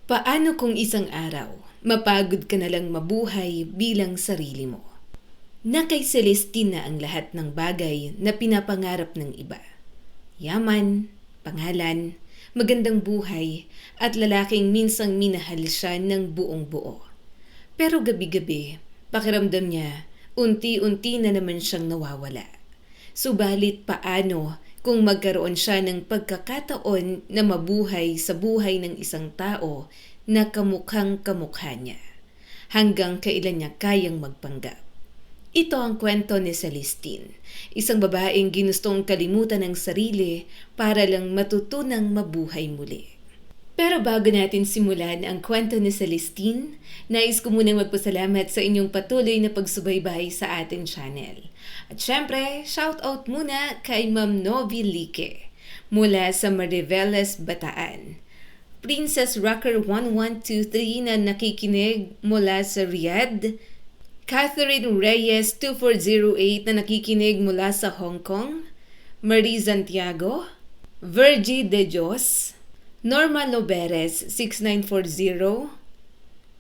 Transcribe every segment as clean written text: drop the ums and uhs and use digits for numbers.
Paano kung isang araw, mapagod ka na lang mabuhay bilang sarili mo? Na kay Celestine na ang lahat ng bagay na pinapangarap ng iba. Yaman, pangalan, magandang buhay, at lalaking minsang minahal siya ng buong buo. Pero gabi-gabi, pakiramdam niya, unti-unti na naman siyang nawawala. Subalit paano kung magkaroon siya ng pagkakataon na mabuhay sa buhay ng isang tao na kamukhang kamukha niya? Hanggang kailan niya kayang magpanggap? Ito ang kwento ni Celestine, isang babaeng ginustong kalimutan ng sarili para lang matutunang mabuhay muli. Pero bago natin simulan ang kwento ni Celestine, nais ko munang magpasalamat sa inyong patuloy na pagsubaybay sa ating channel. At syempre, shoutout muna kay Ma'am Novi Lique mula sa Mariveles, Bataan. Princess Rocker 1123 na nakikinig mula sa Riyadh. Catherine Reyes 2408 na nakikinig mula sa Hong Kong. Marie Santiago, Virgie De Dios, Norma Loberes 6940,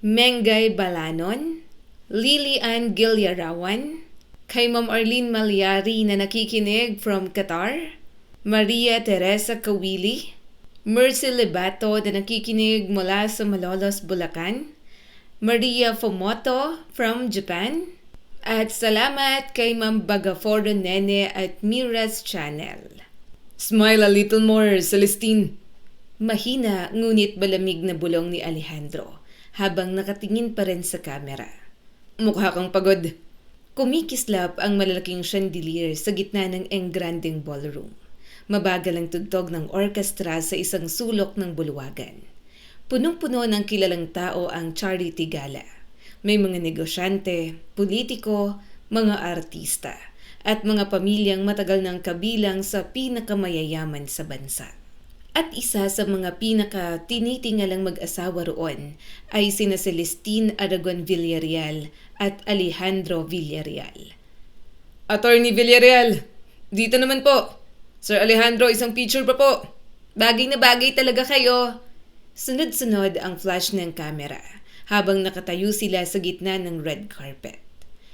Mengay Balanon, Lily Ann Gilyarawan, kay Ma'am Arlene Malyari na nakikinig from Qatar, Maria Teresa Kawili, Mercy Lebato na nakikinig mula sa Malolos, Bulacan, Maria Fomoto from Japan, at salamat kay Ma'am Bagaforo Nene at Mira's Channel. Smile a little more, Celestine. Mahina ngunit malamig na bulong ni Alejandro habang nakatingin pa rin sa kamera. Mukha kang pagod. Kumikislap ang malalaking chandelier sa gitna ng engranding ballroom. Mabagal ang tugtog ng orkestra sa isang sulok ng bulwagan. Punong-puno ng kilalang tao ang charity gala. May mga negosyante, politiko, mga artista, at mga pamilyang matagal nang kabilang sa pinakamayayaman sa bansa. At isa sa mga pinaka-tinitingalang mag-asawa roon ay sina Celestine Aragon Villarreal at Alejandro Villarreal. Attorney Villarreal, dito naman po. Sir Alejandro, isang picture pa po. Bagay na bagay talaga kayo. Sunod-sunod ang flash ng kamera habang nakatayo sila sa gitna ng red carpet.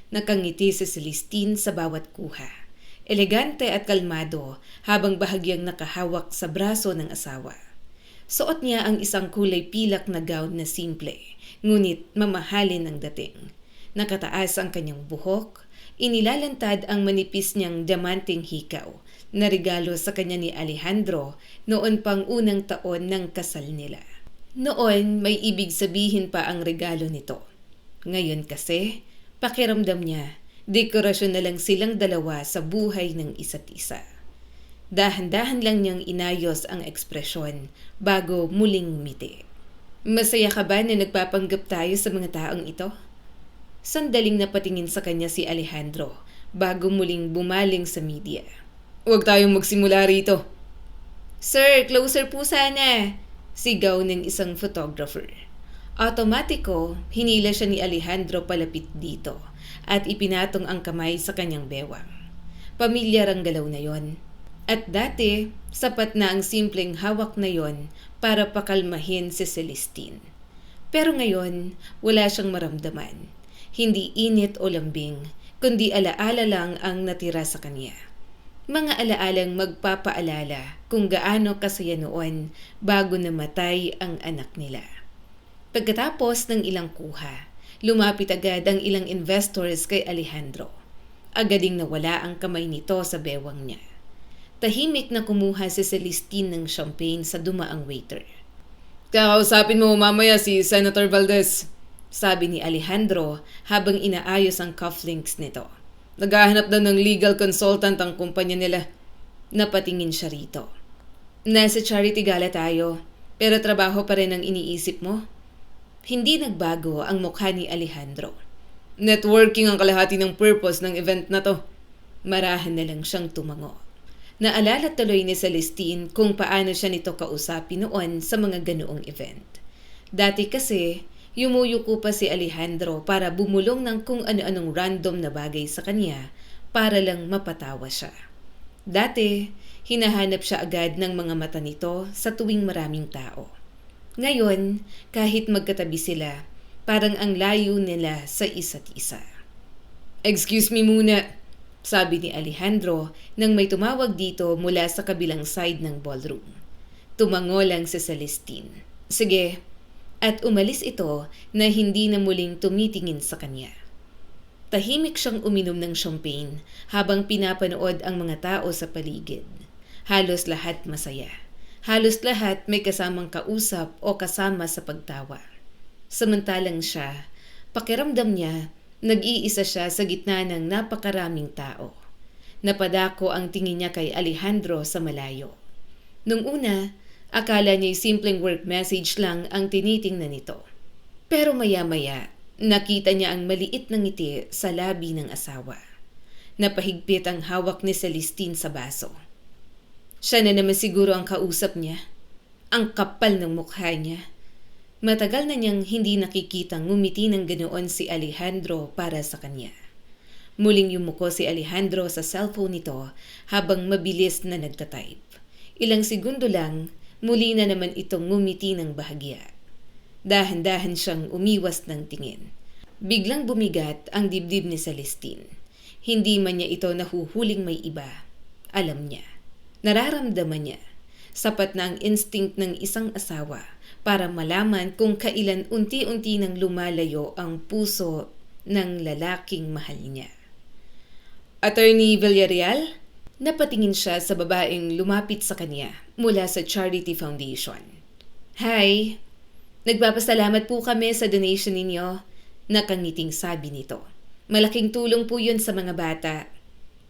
Nakangiti si Celestine sa bawat kuha. Elegante at kalmado habang bahagyang nakahawak sa braso ng asawa. Suot niya ang isang kulay pilak na gown na simple, ngunit mamahalin ang dating. Nakataas ang kanyang buhok, inilalantad ang manipis niyang diamanting hikaw na regalo sa kanya ni Alejandro noon pang unang taon ng kasal nila. Noon may ibig sabihin pa ang regalo nito. Ngayon kasi, pakiramdam niya, dekorasyon na lang silang dalawa sa buhay ng isa't isa. Dahan-dahan lang niyang inayos ang ekspresyon bago muling ngumiti. Masaya ka ba na nagpapanggap tayo sa mga taong ito? Sandaling napatingin sa kanya si Alejandro bago muling bumaling sa media. Huwag tayong magsimula rito. Sir, closer po sana, sigaw ng isang photographer. Automatiko, hinila siya ni Alejandro palapit dito at ipinatong ang kamay sa kanyang bewang. Pamilyar ang galaw na yon. At dati, sapat na ang simpleng hawak na yon para pakalmahin si Celestine. Pero ngayon, wala siyang maramdaman. Hindi init o lambing, kundi alaala lang ang natira sa kanya. Mga alaalang magpapaalala kung gaano kasaya noon bago namatay ang anak nila. Pagkatapos ng ilang kuha, lumapit agad ang ilang investors kay Alejandro. Agading nawala ang kamay nito sa bewang niya. Tahimik na kumuha si Celestine ng champagne sa dumaang waiter. Kakausapin mo mamaya si Senator Valdez, sabi ni Alejandro habang inaayos ang cufflinks nito. Naghahanap daw ng legal consultant ang kumpanya nila. Napatingin siya rito. Nasa charity gala tayo, pero trabaho pa rin ang iniisip mo? Hindi nagbago ang mukha ni Alejandro. Networking ang kalahati ng purpose ng event na to. Marahan na lang siyang tumango. Naalala tuloy ni Celestine kung paano siya nito kausapin noon sa mga ganoong event. Dati kasi, yumuyuko pa si Alejandro para bumulong ng kung ano-anong random na bagay sa kanya para lang mapatawa siya. Dati, hinahanap siya agad ng mga mata nito sa tuwing maraming tao. Ngayon, kahit magkatabi sila, parang ang layo nila sa isa't isa. "Excuse me muna," sabi ni Alejandro nang may tumawag dito mula sa kabilang side ng ballroom. Tumango lang si Celestine. "Sige." At umalis ito na hindi na muling tumitingin sa kanya. Tahimik siyang uminom ng champagne habang pinapanood ang mga tao sa paligid. Halos lahat masaya. Halos lahat may kasamang kausap o kasama sa pagtawa. Samantalang siya, pakiramdam niya, nag-iisa siya sa gitna ng napakaraming tao. Napadako ang tingin niya kay Alejandro sa malayo. Nung una, akala niya'y simpleng work message lang ang tinitingnan nito. Pero maya-maya, nakita niya ang maliit na ngiti sa labi ng asawa. Napahigpit ang hawak ni Celestine sa baso. Siya na naman siguro ang kausap niya. Ang kapal ng mukha niya. Matagal na niyang hindi nakikitang ngumiti ng ganoon si Alejandro para sa kanya. Muling yumuko si Alejandro sa cellphone nito habang mabilis na nagtatype. Ilang segundo lang, muli na naman itong ngumiti ng bahagya. Dahan-dahan siyang umiwas ng tingin. Biglang bumigat ang dibdib ni Celestine. Hindi man niya ito nahuhuling may iba. Alam niya. Nararamdaman niya. Sapat na ang instinct ng isang asawa para malaman kung kailan unti-unti nang lumalayo ang puso ng lalaking mahal niya. "Attorney Villarreal?" Napatingin siya sa babaeng lumapit sa kanya mula sa Charity Foundation. "Hi, nagpapasalamat po kami sa donation ninyo," nakangiting sabi nito. "Malaking tulong po yun sa mga bata."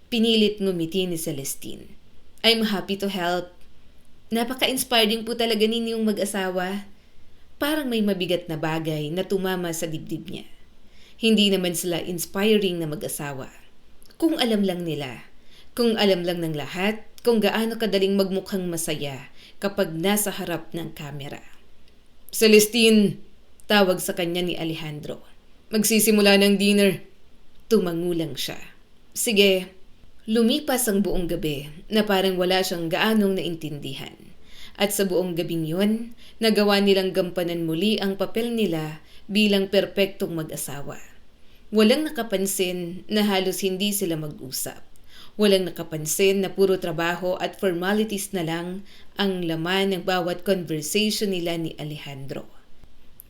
Pinilit ngumiti ni Celestine. "I'm happy to help." "Napaka-inspiring po talaga ninyong mag-asawa." Parang may mabigat na bagay na tumama sa dibdib niya. Hindi naman sila inspiring na mag-asawa. Kung alam lang nila, kung alam lang ng lahat, kung gaano kadaling magmukhang masaya kapag nasa harap ng kamera. "Celestine," tawag sa kanya ni Alejandro. "Magsisimula ng dinner." Tumangulang siya. "Sige." Lumipas ang buong gabi na parang wala siyang gaanong naintindihan. At sa buong gabing yun, nagawa nilang gampanan muli ang papel nila bilang perpektong mag-asawa. Walang nakapansin na halos hindi sila mag-usap. Walang nakapansin na puro trabaho at formalities na lang ang laman ng bawat conversation nila ni Alejandro.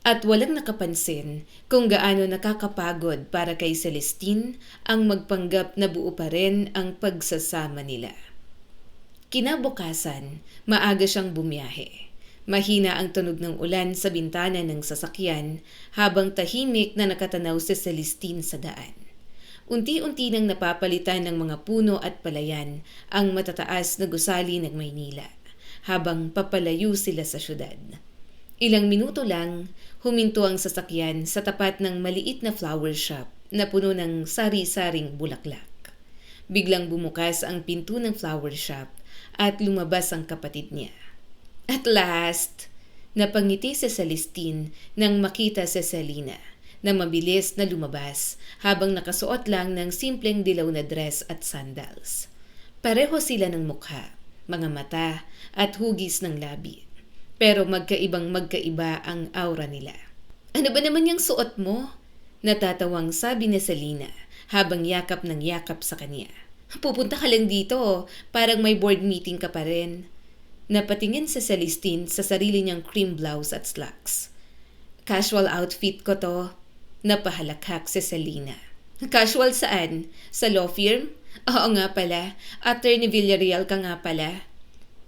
At walang nakapansin kung gaano nakakapagod para kay Celestine ang magpanggap na buo pa rin ang pagsasama nila. Kinabukasan, maaga siyang bumiyahe. Mahina ang tunog ng ulan sa bintana ng sasakyan habang tahimik na nakatanaw si Celestine sa daan. Unti-unti nang napapalitan ng mga puno at palayan ang matataas na gusali ng Maynila habang papalayo sila sa syudad. Ilang minuto lang, huminto ang sasakyan sa tapat ng maliit na flower shop na puno ng sari-saring bulaklak. Biglang bumukas ang pinto ng flower shop at lumabas ang kapatid niya. At last, napangiti si Celestine nang makita si Selena na mabilis na lumabas habang nakasuot lang ng simpleng dilaw na dress at sandals. Pareho sila ng mukha, mga mata at hugis ng labi. Pero magkaibang magkaiba ang aura nila. "Ano ba naman yung suot mo?" Natatawang sabi ni Selena habang yakap ng yakap sa kanya. "Pupunta ka lang dito, parang may board meeting ka pa rin." Napatingin si Celestine sa sarili niyang cream blouse at slacks. "Casual outfit ko to." Napahalakhak si Selena. "Casual saan? Sa law firm?" "Oo nga pala, Attorney Villarreal ka nga pala."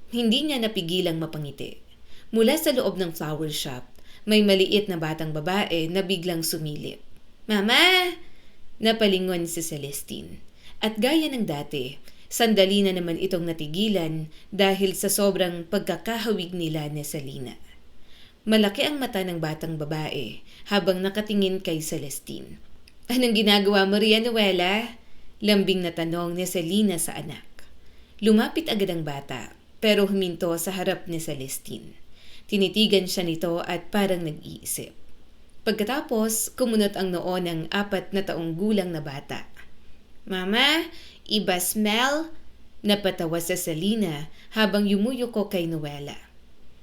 Hindi niya napigilang mapangiti. Mula sa loob ng flower shop, may maliit na batang babae na biglang sumilip. "Mama!" Napalingon si Celestine. At gaya ng dati, sandali na naman itong natigilan dahil sa sobrang pagkakahawig nila ni Selena. Malaki ang mata ng batang babae habang nakatingin kay Celestine. "Anong ginagawa mo riyan, Noela?" Lambing na tanong ni Selena sa anak. Lumapit agad ang bata pero huminto sa harap ni Celestine. Tinitigan siya nito at parang nag-iisip. Pagkatapos, kumunot ang noo ng 4 na taong gulang na bata. "Mama, iba smell?" Napatawa si Selena habang yumuyuko kay Noela.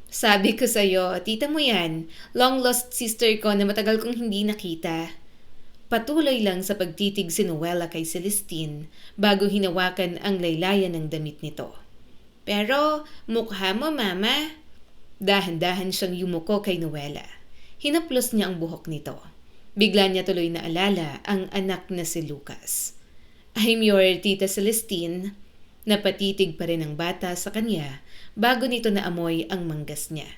Sabi ko sa'yo, tita mo yan, long lost sister ko na matagal kong hindi nakita. Patuloy lang sa pagtitig si Noela kay Celestine bago hinawakan ang laylayan ng damit nito. Pero mukha mo, mama. Dahan-dahan siyang yumuko kay Noela. Hinaplos niya ang buhok nito. Bigla niya tuloy na alala ang anak na si Lucas. I'm your tita Celestine. Napatitig pa rin ang bata sa kanya bago nito naamoy ang manggas niya.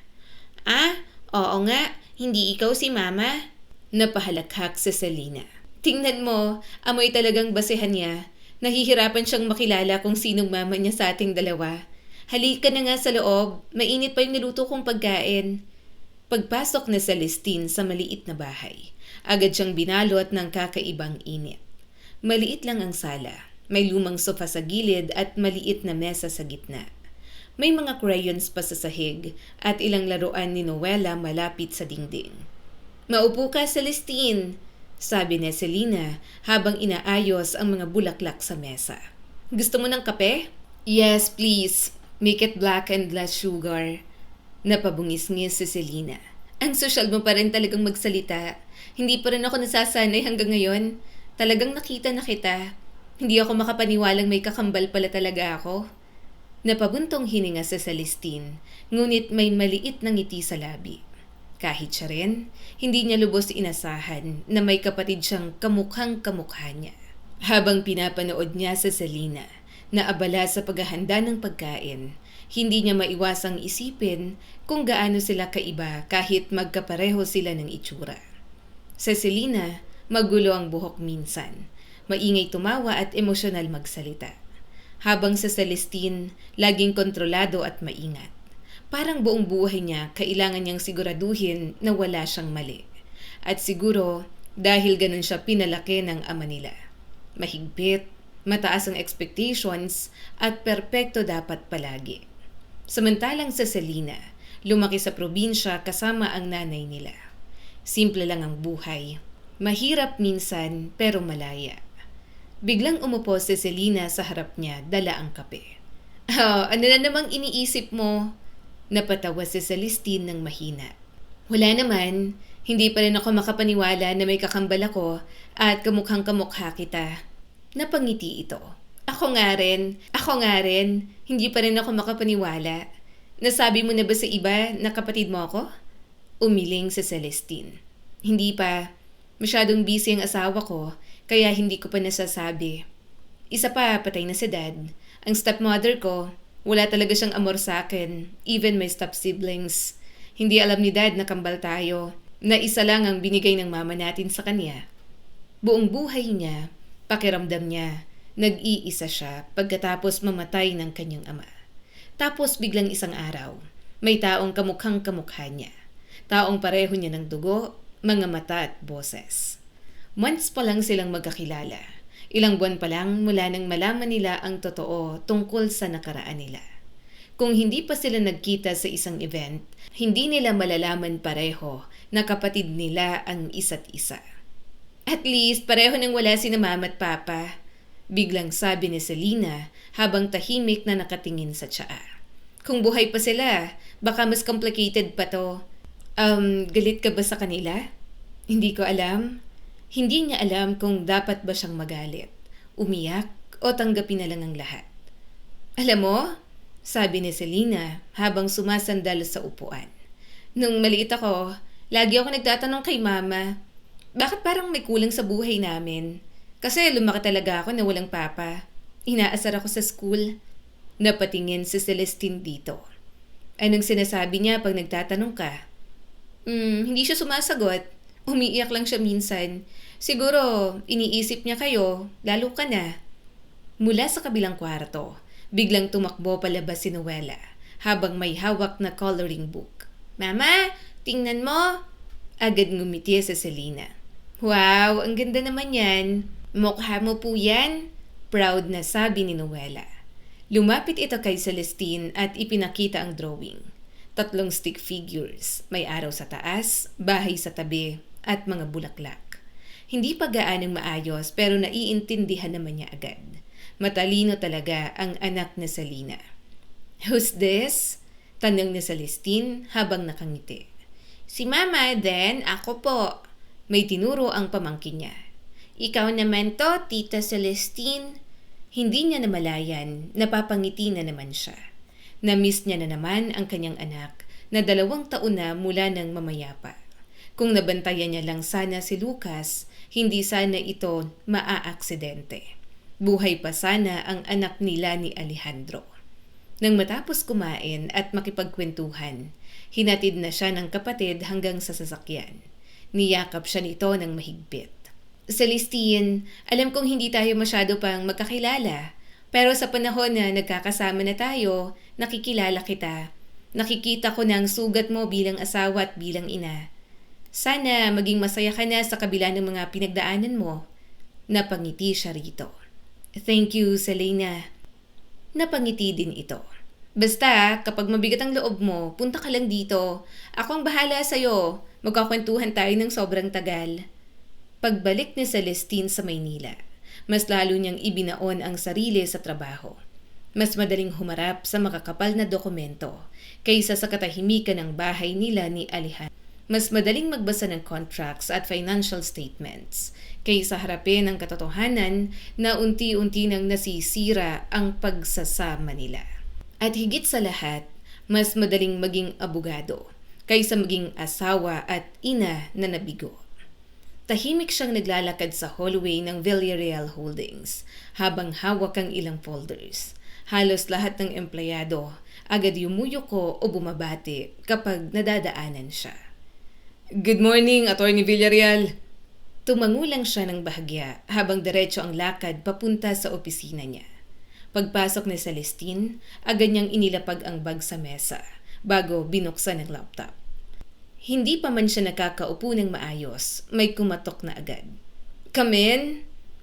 Ah, oo nga, hindi ikaw si mama. Napahalakhak si Selena. Tingnan mo, amoy talagang basehan niya. Nahihirapan siyang makilala kung sinong mama niya sa ating dalawa. Halika na nga sa loob, mainit pa yung niluto kong pagkain. Pagpasok na Celestine sa maliit na bahay, agad siyang binalot ng kakaibang init. Maliit lang ang sala, may lumang sofa sa gilid at maliit na mesa sa gitna. May mga crayons pa sa sahig at ilang laruan ni Noela malapit sa dingding. Maupo ka, Celestine, sabi ni Selena habang inaayos ang mga bulaklak sa mesa. Gusto mo ng kape? Yes, please. Make it black and less sugar. Napabungis-ngis si Selena. Ang sosyal mo pa rin talagang magsalita. Hindi pa rin ako nasasanay hanggang ngayon. Talagang nakita na kita. Hindi ako makapaniwalang may kakambal pala talaga ako. Napabuntong hininga si Celestine, ngunit may maliit na ngiti sa labi. Kahit siya rin, hindi niya lubos inasahan na may kapatid siyang kamukhang kamukha niya. Habang pinapanood niya sa Selena, na abala sa paghahanda ng pagkain, hindi niya maiwasang isipin kung gaano sila kaiba kahit magkapareho sila ng itsura. Sa Selena, magulo ang buhok minsan, maingay tumawa at emosyonal magsalita. Habang sa Celestine, laging kontrolado at maingat. Parang buong buhay niya kailangan niyang siguraduhin na wala siyang mali. At siguro dahil ganun siya pinalaki ng ama nila. Mahigpit, mataas ang expectations at perpekto dapat palagi. Samantalang sa Selena, lumaki sa probinsya kasama ang nanay nila. Simple lang ang buhay. Mahirap minsan pero malaya. Biglang umupo si Selena sa harap niya, dala ang kape. Oh, ano na namang iniisip mo? Napatawa si Celestine ng mahina. Wala naman, hindi pa rin ako makapaniwala na may kakambal ako at kamukhang kamukha kita. Napangiti ito. Ako nga rin, hindi pa rin ako makapaniwala. Nasabi mo na ba sa iba na kapatid mo ako? Umiling si Celestine. Hindi pa. Masyadong busy ang asawa ko, kaya hindi ko pa nasasabi. Isa pa, patay na si Dad. Ang stepmother ko, wala talaga siyang amor sa akin, even my step-siblings. Hindi alam ni Dad na kambal tayo, na isa lang ang binigay ng mama natin sa kanya. Buong buhay niya, pakiramdam niya, nag-iisa siya pagkatapos mamatay ng kanyang ama. Tapos biglang isang araw, may taong kamukhang kamukha niya. Taong pareho niya ng dugo, mga mata at boses. Months pa lang silang magkakilala. Ilang buwan pa lang mula nang malaman nila ang totoo tungkol sa nakaraan nila. Kung hindi pa sila nagkita sa isang event, hindi nila malalaman pareho na kapatid nila ang isa't isa. At least pareho nang wala sina mama at papa, biglang sabi ni Selena habang tahimik na nakatingin sa tsaa. Kung buhay pa sila, baka mas complicated pa to. Galit ka ba sa kanila? Hindi ko alam. Hindi niya alam kung dapat ba siyang magalit, umiyak o tanggapin na lang ang lahat. Alam mo, sabi ni Selena habang sumasandal sa upuan. Nung maliit ako, lagi ako nagtatanong kay mama, bakit parang may kulang sa buhay namin? Kasi lumaki talaga ako na walang papa. Inaasar ako sa school. Napatingin si Celestine dito. Anong sinasabi niya pag nagtatanong ka? Hindi siya sumasagot. Umiiyak lang siya minsan. Siguro, iniisip niya kayo, lalo ka na. Mula sa kabilang kwarto, biglang tumakbo palabas si Noela, habang may hawak na coloring book. Mama, tingnan mo! Agad ngumiti sa Selena. Wow, ang ganda naman yan. Mukha mo po yan? Proud na sabi ni Noela. Lumapit ito kay Celestine at ipinakita ang drawing. 3 stick figures, may araw sa taas, bahay sa tabi, at mga bulaklak. Hindi pa gaanong maayos pero naiintindihan naman niya agad. Matalino talaga ang anak na Selena. Who's this? Tanong ni Celestine habang nakangiti. Si Mama, then ako po. May tinuro ang pamangkin niya. Ikaw naman to, Tita Celestine. Hindi niya namalayan, napapangiti na naman siya. Na-miss niya na naman ang kanyang anak na 2 taon na mula nang mamayapa. Kung nabantayan niya lang sana si Lucas, hindi sana ito maaaksidente. Buhay pa sana ang anak nila ni Alejandro. Nang matapos kumain at makipagkwentuhan, hinatid na siya ng kapatid hanggang sa sasakyan. Niyakap siya nito ng mahigpit. Celestine, alam kong hindi tayo masyado pang magkakilala, pero sa panahon na nagkakasama na tayo, nakikilala kita. Nakikita ko na ang sugat mo bilang asawa at bilang ina. Sana maging masaya ka na sa kabila ng mga pinagdaanan mo. Napangiti siya rito. Thank you, Selena. Napangiti din ito. Basta, kapag mabigat ang loob mo, punta ka lang dito. Ako ang bahala sa'yo. Magkakwentuhan tayo ng sobrang tagal. Pagbalik ni Celestine sa Maynila, mas lalo niyang ibinaon ang sarili sa trabaho. Mas madaling humarap sa makakapal na dokumento kaysa sa katahimikan ng bahay nila ni Alejandro. Mas madaling magbasa ng contracts at financial statements kaysa harapin ang katotohanan na unti-unti nang nasisira ang pagsasama nila. At higit sa lahat, mas madaling maging abogado kaysa maging asawa at ina na nabigo. Tahimik siyang naglalakad sa hallway ng Villarreal Holdings habang hawak ang ilang folders. Halos lahat ng empleyado agad yumuyuko o bumabati kapag nadadaanan siya. Good morning, Attorney Villarreal. Tumangulang siya ng bahagya habang diretso ang lakad papunta sa opisina niya. Pagpasok ni Celestine, agad niyang inilapag ang bag sa mesa bago binuksan ang laptop. Hindi pa man siya nakakaupo ng maayos, may kumatok na agad. Come in.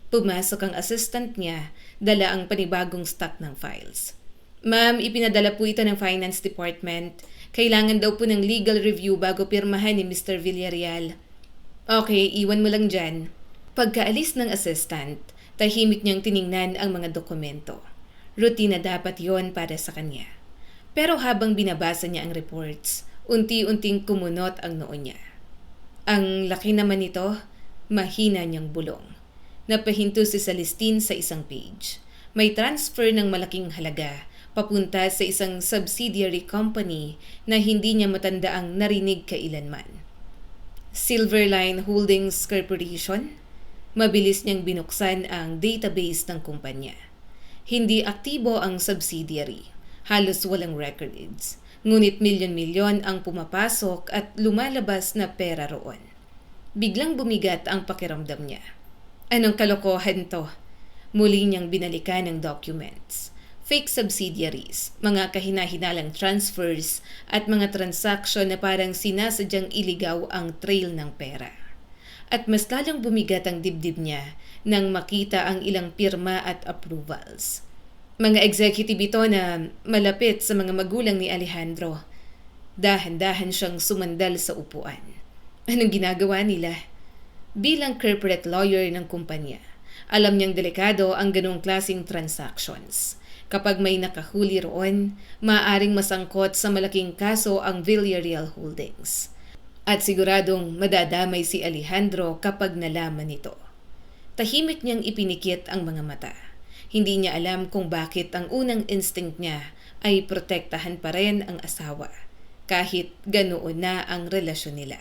Pumasok ang assistant niya, dala ang panibagong stock ng files. Ma'am, ipinadala po ito ng Finance Department. Kailangan daw po ng legal review bago pirmahan ni Mr. Villarreal. Okay, iwan mo lang dyan. Pagkaalis ng assistant, tahimik niyang tiningnan ang mga dokumento. Rutina dapat yon para sa kanya. Pero habang binabasa niya ang reports, unti-unting kumunot ang noo niya. Ang laki naman nito, mahina niyang bulong. Napahinto si Celestine sa isang page. May transfer ng malaking halaga papunta sa isang subsidiary company na hindi niya matandaang narinig kailanman. Silverline Holdings Corporation? Mabilis niyang binuksan ang database ng kumpanya. Hindi aktibo ang subsidiary. Halos walang records. Ngunit milyon-milyon ang pumapasok at lumalabas na pera roon. Biglang bumigat ang pakiramdam niya. Anong kalokohan to? Muli niyang binalikan ang documents. Fake subsidiaries, mga kahinahinalang transfers at mga transaksyon na parang sinasadyang iligaw ang trail ng pera. At mas lalong bumigat ang dibdib niya nang makita ang ilang pirma at approvals. Mga executive ito na malapit sa mga magulang ni Alejandro. Dahan-dahan siyang sumandal sa upuan. Anong ginagawa nila? Bilang corporate lawyer ng kumpanya, alam niyang delikado ang ganong klaseng transactions. Kapag may nakahuli roon, maaaring masangkot sa malaking kaso ang Villarreal Holdings. At siguradong madadamay si Alejandro kapag nalaman nito. Tahimik niyang ipinikit ang mga mata. Hindi niya alam kung bakit ang unang instinct niya ay protektahan pa rin ang asawa, kahit ganoon na ang relasyon nila.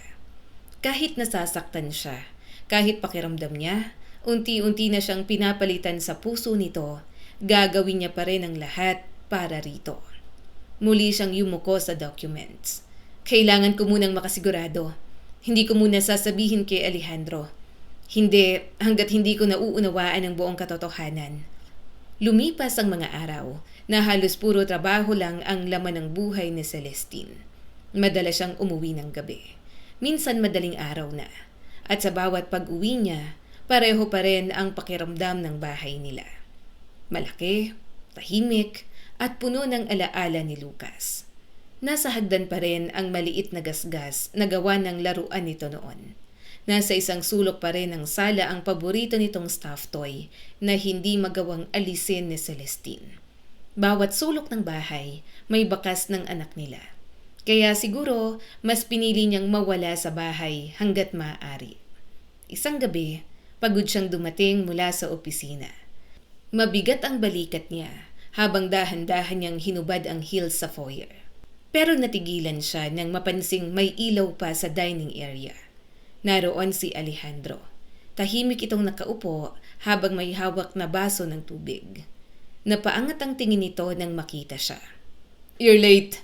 Kahit nasasaktan siya, kahit pakiramdam niya, unti-unti na siyang pinapalitan sa puso nito, gagawin niya pa rin ang lahat para rito. Muli siyang yumuko sa documents. Kailangan ko munang makasigurado. Hindi ko muna sasabihin kay Alejandro. Hindi, hanggat hindi ko nauunawaan ang buong katotohanan. Lumipas ang mga araw na halos puro trabaho lang ang laman ng buhay ni Celestine. Madalas siyang umuwi ng gabi. Minsan madaling araw na. At sa bawat pag-uwi niya, pareho pa rin ang pakiramdam ng bahay nila. Malaki, tahimik, at puno ng alaala ni Lucas. Nasa hagdan pa rin ang maliit na gasgas na gawa ng laruan nito noon. Nasa isang sulok pa rin ng sala ang paborito nitong stuffed toy na hindi magawang alisin ni Celestine. Bawat sulok ng bahay may bakas ng anak nila. Kaya siguro mas pinili niyang mawala sa bahay hanggat maaari. Isang gabi, pagod siyang dumating mula sa opisina. Mabigat ang balikat niya habang dahan-dahan niyang hinubad ang heels sa foyer. Pero natigilan siya nang mapansing may ilaw pa sa dining area. Naroon si Alejandro. Tahimik itong nakaupo habang may hawak na baso ng tubig. Napaangat ang tingin nito nang makita siya. "You're late."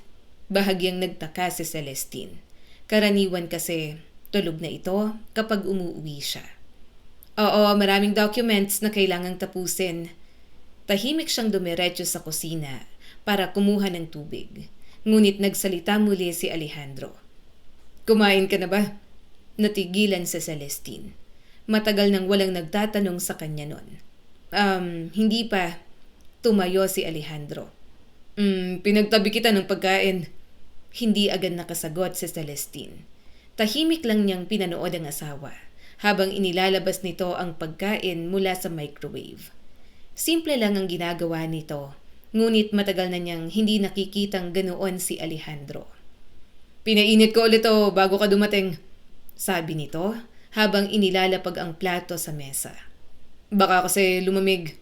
Bahagyang nagtaka si Celestine. Karaniwan kasi tulog na ito kapag umuwi siya. "Oo, maraming documents na kailangang tapusin." Tahimik siyang dumiretso sa kusina para kumuha ng tubig. Ngunit nagsalita muli si Alejandro. "Kumain ka na ba?" Natigilan si Celestine. Matagal nang walang nagtatanong sa kanya nun. Hindi pa." Tumayo si Alejandro. Pinagtabi kita ng pagkain." Hindi agad nakasagot si Celestine. Tahimik lang niyang pinanood ang asawa habang inilalabas nito ang pagkain mula sa microwave. Simple lang ang ginagawa nito, ngunit matagal na niyang hindi nakikitang ganoon si Alejandro. "Pinainit ko ulit o bago ka dumating," sabi nito habang inilalapag ang plato sa mesa. "Baka kasi lumamig."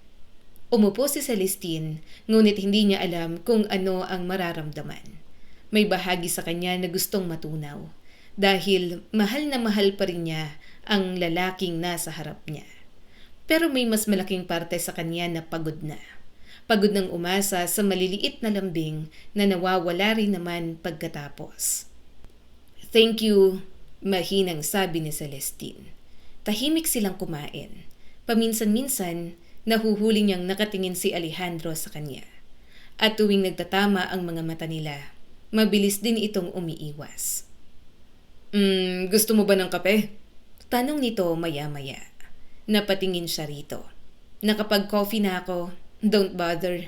Umupo si Celestine, ngunit hindi niya alam kung ano ang mararamdaman. May bahagi sa kanya na gustong matunaw dahil mahal na mahal pa rin niya ang lalaking nasa harap niya. Pero may mas malaking parte sa kanya na pagod na. Pagod ng umasa sa maliliit na lambing na nawawala rin naman pagkatapos. "Thank you," mahinang sabi ni Celestine. Tahimik silang kumain. Paminsan-minsan, nahuhuli niyang nakatingin si Alejandro sa kanya. At tuwing nagtatama ang mga mata nila, mabilis din itong umiiwas. Gusto mo ba ng kape?" Tanong nito maya-maya. Napatingin siya rito. "Nakapag-coffee na ako. Don't bother."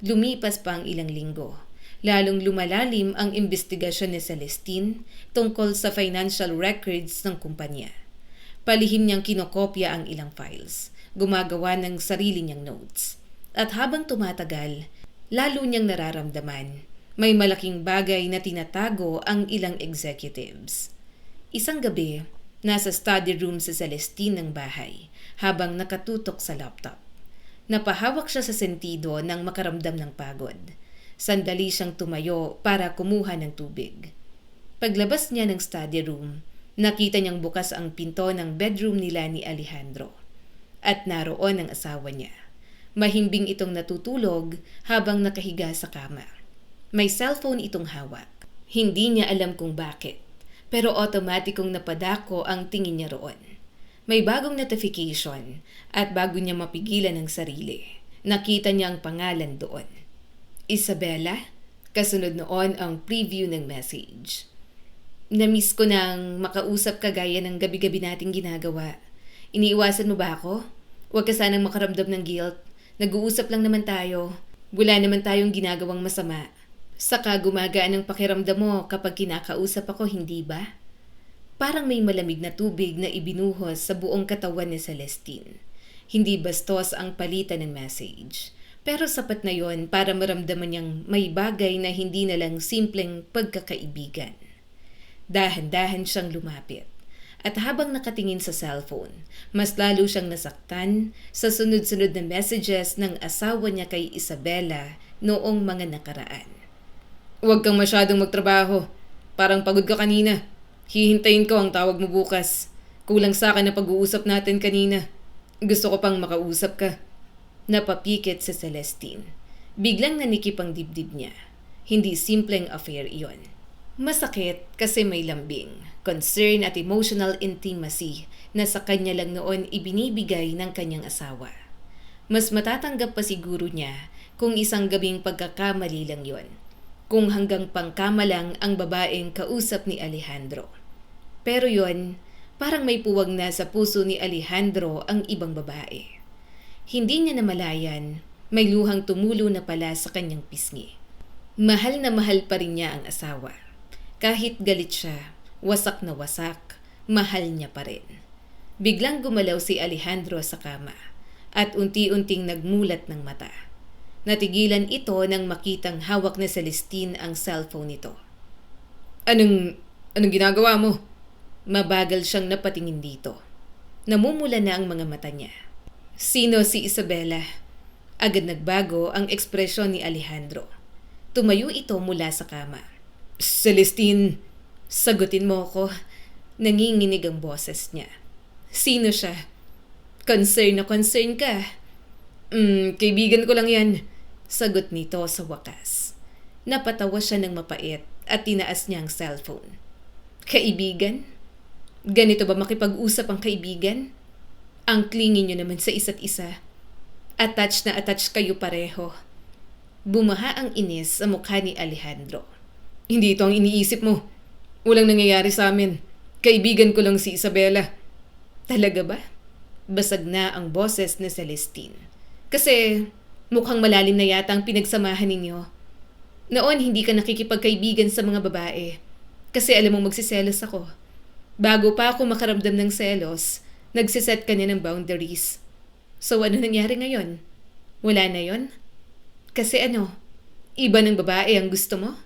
Lumipas pa ang ilang linggo. Lalong lumalalim ang investigasyon ni Celestine tungkol sa financial records ng kumpanya. Palihim niyang kinokopya ang ilang files, gumagawa ng sarili niyang notes. At habang tumatagal, lalo niyang nararamdaman may malaking bagay na tinatago ang ilang executives. Isang gabi, nasa study room si Celestine ng bahay habang nakatutok sa laptop. Napahawak siya sa sentido nang makaramdam ng pagod. Sandali siyang tumayo para kumuha ng tubig. Paglabas niya ng study room, nakita niyang bukas ang pinto ng bedroom nila ni Alejandro. At naroon ang asawa niya. Mahimbing itong natutulog habang nakahiga sa kama. May cellphone itong hawak. Hindi niya alam kung bakit, pero otomatikong napadako ang tingin niya roon. May bagong notification at bago niya mapigilan ang sarili, nakita niya ang pangalan doon. Isabela? Kasunod noon ang preview ng message. "Namiss ko nang makausap ka gaya ng gabi-gabi nating ginagawa. Iniiwasan mo ba ako? Huwag ka sanang makaramdam ng guilt. Nag-uusap lang naman tayo. Wala naman tayong ginagawang masama. Saka gumagaan ang pakiramdam mo kapag kinakausap ako, hindi ba?" Parang may malamig na tubig na ibinuhos sa buong katawan ni Celestine. Hindi bastos ang palitan ng message. Pero sapat na yon para maramdaman niyang may bagay na hindi na lang simpleng pagkakaibigan. Dahan-dahan siyang lumapit. At habang nakatingin sa cellphone, mas lalo siyang nasaktan sa sunod-sunod na messages ng asawa niya kay Isabela noong mga nakaraan. "Huwag kang masyadong magtrabaho. Parang pagod ka kanina. Hihintayin ko ang tawag mo bukas. Kulang sa akin na pag-uusap natin kanina. Gusto ko pang makausap ka." Napapikit si Celestine. Biglang nanikip ang dibdib niya. Hindi simpleng affair iyon. Masakit kasi may lambing, concern at emotional intimacy na sa kanya lang noon ibinibigay ng kanyang asawa. Mas matatanggap pa siguro niya kung isang gabing pagkakamali lang yon. Kung hanggang pangkama lang ang babaeng kausap ni Alejandro. Pero yon, parang may puwag na sa puso ni Alejandro ang ibang babae. Hindi niya namalayan, may luhang tumulo na pala sa kanyang pisngi. Mahal na mahal pa rin niya ang asawa. Kahit galit siya, wasak na wasak, mahal niya pa rin. Biglang gumalaw si Alejandro sa kama at unti-unting nagmulat ng mata. Natigilan ito nang makitang hawak ni Celestine ang cellphone nito. Anong ginagawa mo? Mabagal siyang napatingin dito. Namumula na ang mga mata niya. Sino si Isabela? Agad nagbago ang ekspresyon ni Alejandro. Tumayo ito mula sa kama. Celestine, Sagutin mo ako. Nanginginig ang boses niya. Sino siya? Concern na concern ka. kaibigan ko lang yan. Sagot nito sa wakas. Napatawa siya ng mapait at tinaas niya ang cellphone. Kaibigan? Ganito ba makipag-usap ang kaibigan? Ang clingy niyo naman sa isa't isa. Attached na attached kayo pareho. Bumaha ang inis sa mukha ni Alejandro. Hindi ito ang iniisip mo. Walang nangyayari sa amin. Kaibigan ko lang si Isabela. Talaga ba? Basag na ang boses ni Celestine. Kasi mukhang malalim na yata ang pinagsamahan ninyo. Noon hindi ka nakikipagkaibigan sa mga babae. Kasi alam mong magsiselos ako. Bago pa ako makaramdam ng selos, nagsiset ka niya ng boundaries. So ano nangyari ngayon? Wala na yon? Kasi iba ng babae ang gusto mo?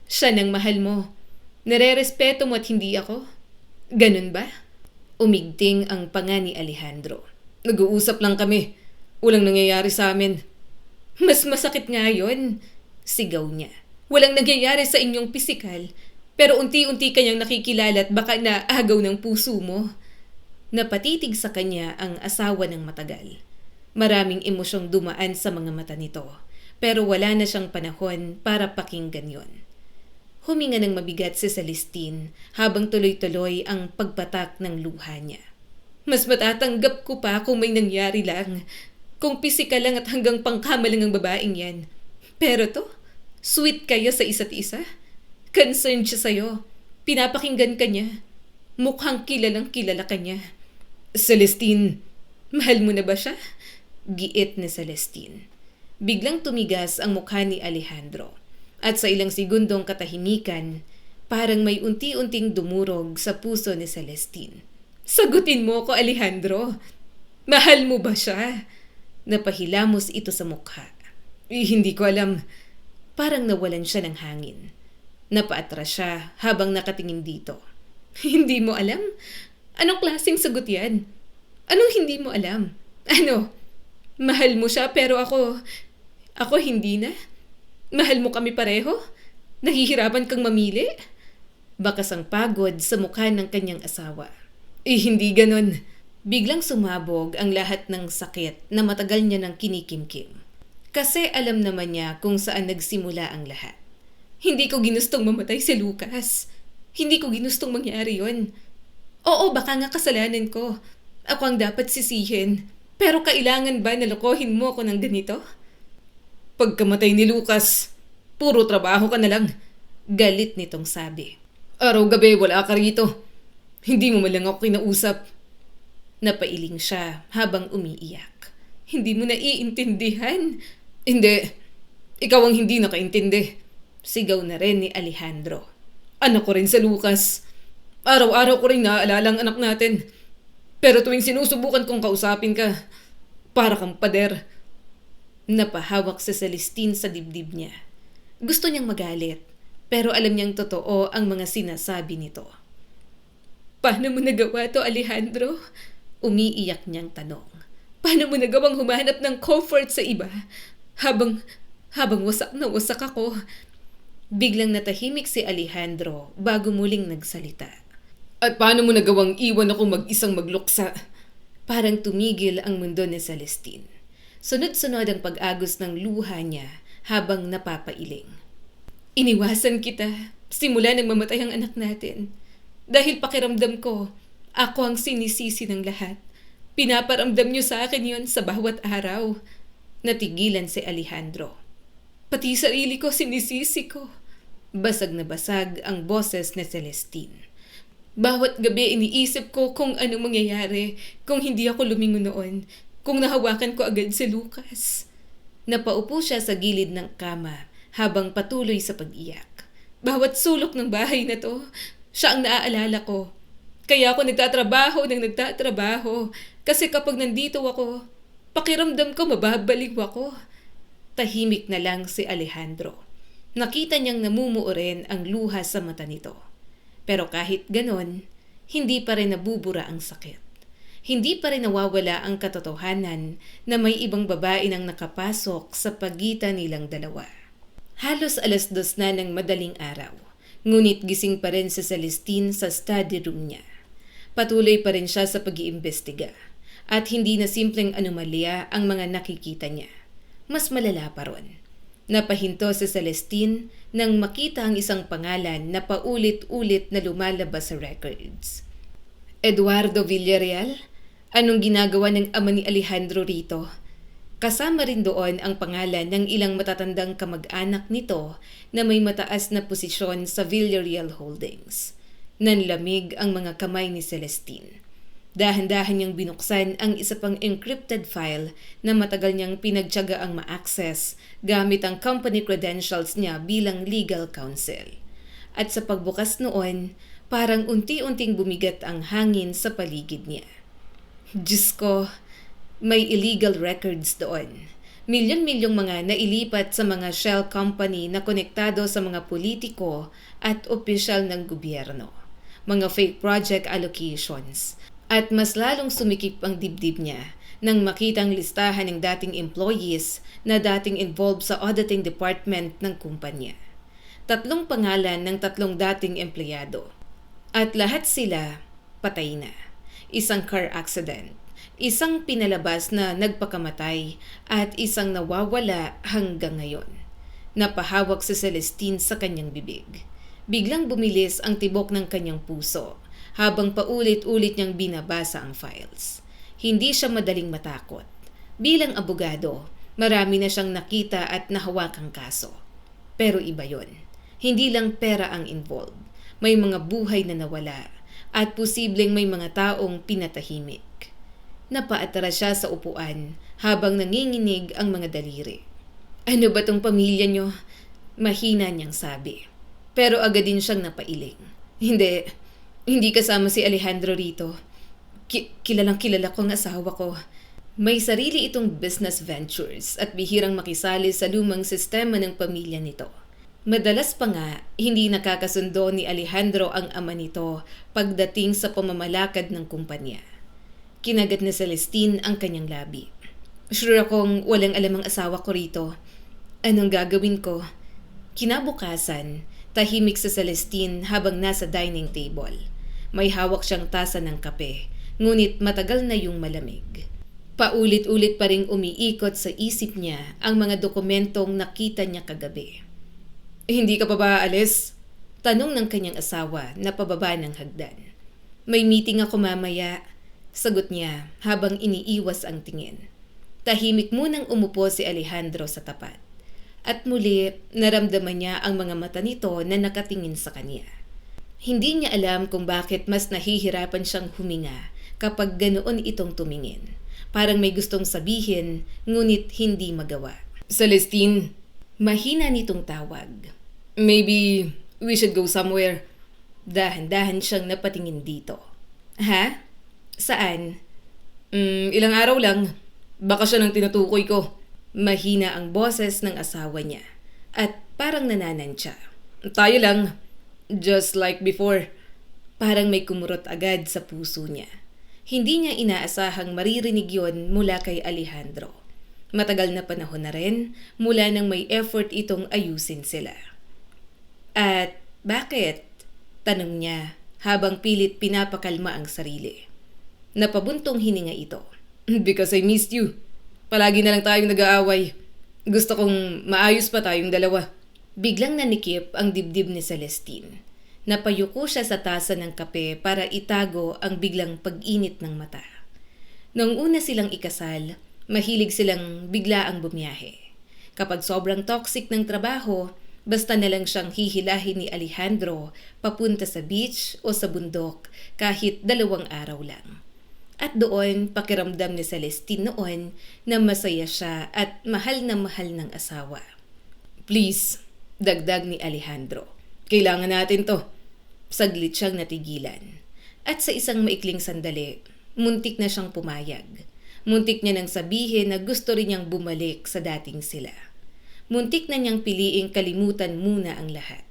Siya nang mahal mo. Nare-respeto mo at hindi ako? Ganun ba? Umigting ang panga ni Alejandro. Nag-uusap lang kami. Walang nangyayari sa amin. Mas masakit nga yun. Sigaw niya. Walang nangyayari sa inyong pisikal, pero unti-unti kanyang nakikilala at baka naagaw ng puso mo. Napatitig sa kanya ang asawa ng matagal. Maraming emosyong dumaan sa mga mata nito, pero wala na siyang panahon para pakinggan yon. Huminga ng mabigat si Celestine habang tuloy-tuloy ang pagpatak ng luha niya. Mas matatanggap ko pa kung may nangyari lang. Kung pisikal lang at hanggang pangkamalang ang babaeng yan. Pero to, sweet kayo sa isa't isa. Concerned siya sa'yo. Pinapakinggan ka niya. Mukhang kilalang kilala ka niya. Celestine, mahal mo na ba siya? Giit ni Celestine. Biglang tumigas ang mukha ni Alejandro. At sa ilang segundong katahimikan, parang may unti-unting dumurog sa puso ni Celestine. Sagutin mo ko, Alejandro. Mahal mo ba siya? Napahilamos ito sa mukha. Hindi ko alam. Parang nawalan siya ng hangin. Napaatras siya habang nakatingin dito. Hindi mo alam? Anong klaseng sagot yan? Anong hindi mo alam? Mahal mo siya pero ako hindi na? Mahal mo kami pareho? Nahihirapan kang mamili? Bakas ang pagod sa mukha ng kanyang asawa. Hindi ganon. Biglang sumabog ang lahat ng sakit na matagal niya nang kinikimkim. Kasi alam naman niya kung saan nagsimula ang lahat. Hindi ko ginustong mamatay si Lucas. Hindi ko ginustong mangyari yon. Oo, baka nga kasalanan ko. Ako ang dapat sisihin. Pero kailangan ba na lokohin mo ako ng ganito? Pagkamatay ni Lucas, puro trabaho ka na lang. Galit nitong sabi. Araw-gabi wala ka rito. Hindi mo man lang ako kinausap. Napailing siya habang umiiyak. Hindi mo naiintindihan. Hindi. Ikaw ang hindi nakaintindi. Sigaw na rin ni Alejandro. Anak ko rin sa Lucas. Araw-araw ko rin naaalala ang anak natin. Pero tuwing sinusubukan kong kausapin ka, para kang pader. Napahawak si Celestine sa dibdib niya. Gusto niyang magalit, pero alam niyang totoo ang mga sinasabi nito. Paano mo nagawa to, Alejandro? Umiiyak niyang tanong. Paano mo nagawang humanap ng comfort sa iba? Habang wasak na wasak ako. Biglang natahimik si Alejandro bago muling nagsalita. At paano mo nagawang iwan ako mag-isang magluksa? Parang tumigil ang mundo ni Celestine. Sunod-sunod ang pag-agos ng luha niya habang napapailing. Iniwasan kita simula nang mamatay ang anak natin. Dahil pakiramdam ko, ako ang sinisisi ng lahat. Pinaparamdam niyo sa akin yon sa bawat araw. Natigilan si Alejandro. Pati sarili ko sinisisi ko. Basag na basag ang boses ni Celestine. Bawat gabi iniisip ko kung anong mangyayari kung hindi ako lumingon noon, kung nahawakan ko agad si Lucas. Napaupo siya sa gilid ng kama habang patuloy sa pag-iyak. Bawat sulok ng bahay na to, siya ang naaalala ko. Kaya ako nagtatrabaho kasi kapag nandito ako, pakiramdam ko mababaliw ako. Tahimik na lang si Alejandro. Nakita niyang namumuo rin ang luha sa mata nito. Pero kahit ganon, hindi pa rin nabubura ang sakit. Hindi pa rin nawawala ang katotohanan na may ibang babae nang nakapasok sa pagitan nilang dalawa. Halos 2:00 na ng madaling araw, ngunit gising pa rin si Celestine sa study room niya. Patuloy pa rin siya sa pag-iimbestiga at hindi na simpleng anomalya ang mga nakikita niya. Mas malala pa ron. Napahinto si Celestine nang makita ang isang pangalan na paulit-ulit na lumalabas sa records. Eduardo Villarreal? Anong ginagawa ng ama ni Alejandro rito? Kasama rin doon ang pangalan ng ilang matatandang kamag-anak nito na may mataas na posisyon sa Villarreal Holdings. Nanlamig ang mga kamay ni Celestine. Dahan-dahan niyang binuksan ang isa pang encrypted file na matagal niyang pinagtiyagaang ma-access gamit ang company credentials niya bilang legal counsel. At sa pagbukas noon, parang unti-unting bumigat ang hangin sa paligid niya. Diyos ko, may illegal records doon. Milyon-milyong mga nailipat sa mga shell company na konektado sa mga politiko at opisyal ng gobyerno. Mga fake project allocations. At mas lalong sumikip ang dibdib niya nang makitang listahan ng dating employees na dating involved sa auditing department ng kumpanya. 3 pangalan ng 3 dating empleyado. At lahat sila patay na. Isang car accident, isang pinalabas na nagpakamatay at isang nawawala hanggang ngayon. Napahawak si Celestine sa kanyang bibig. Biglang bumilis ang tibok ng kanyang puso habang paulit-ulit niyang binabasa ang files. Hindi siya madaling matakot. Bilang abogado, marami na siyang nakita at nahawakang kaso. Pero iba yon. Hindi lang pera ang involved. May mga buhay na nawala at posibleng may mga taong pinatahimik. Napaatras siya sa upuan habang nanginginig ang mga daliri. Ano ba tong pamilya niyo? Mahina niyang sabi. Pero agad din siyang napailing. Hindi kasama si Alejandro rito. Kilalang kilala ko ang asawa ko. May sarili itong business ventures at bihirang makisali sa lumang sistema ng pamilya nito. Madalas pa nga, hindi nakakasundo ni Alejandro ang ama nito pagdating sa pamamalakad ng kumpanya. Kinagat ni Celestine ang kanyang labi. Sure akong walang alam ang asawa ko rito. Anong gagawin ko? Kinabukasan, tahimik si Celestine habang nasa dining table. May hawak siyang tasa ng kape, ngunit matagal na yung malamig. Paulit-ulit pa ring umiikot sa isip niya ang mga dokumentong nakita niya kagabi. Hindi ka pa ba aalis? Tanong ng kanyang asawa na pababa ng hagdan. May meeting ako mamaya, sagot niya habang iniiwas ang tingin. Tahimik munang umupo si Alejandro sa tapat. At muli, naramdaman niya ang mga mata nito na nakatingin sa kanya. Hindi niya alam kung bakit mas nahihirapan siyang huminga kapag ganoon itong tumingin. Parang may gustong sabihin, ngunit hindi magawa. Celestine, mahina nitong tawag. Maybe we should go somewhere. Dahan-dahan siyang napatingin dito. Ha? Saan? Ilang araw lang. Baka siya nang tinutukoy ko. Mahina ang boses ng asawa niya at parang nananantya. Tayo lang. Just like before. Parang may kumurot agad sa puso niya. Hindi niya inaasahang maririnig yon mula kay Alejandro. Matagal na panahon na rin mula nang may effort itong ayusin sila. At bakit? Tanong niya habang pilit pinapakalma ang sarili. Napabuntong hininga ito. Because I missed you. Palagi na lang tayong nag-aaway. Gusto kong maayos pa tayong dalawa. Biglang nanikip ang dibdib ni Celestine. Napayuko siya sa tasa ng kape para itago ang biglang pag-init ng mata. Noong una silang ikasal, mahilig silang biglaang bumiyahe. Kapag sobrang toxic ng trabaho, basta na lang siyang hihilahin ni Alejandro papunta sa beach o sa bundok kahit 2 araw lang. At doon, pakiramdam ni Celestine noon na masaya siya at mahal ng asawa. Please, dagdag ni Alejandro. Kailangan natin to. Saglit siyang natigilan. At sa isang maikling sandali, muntik na siyang pumayag. Muntik niya nang sabihin na gusto rin niyang bumalik sa dating sila. Muntik na niyang piliing kalimutan muna ang lahat.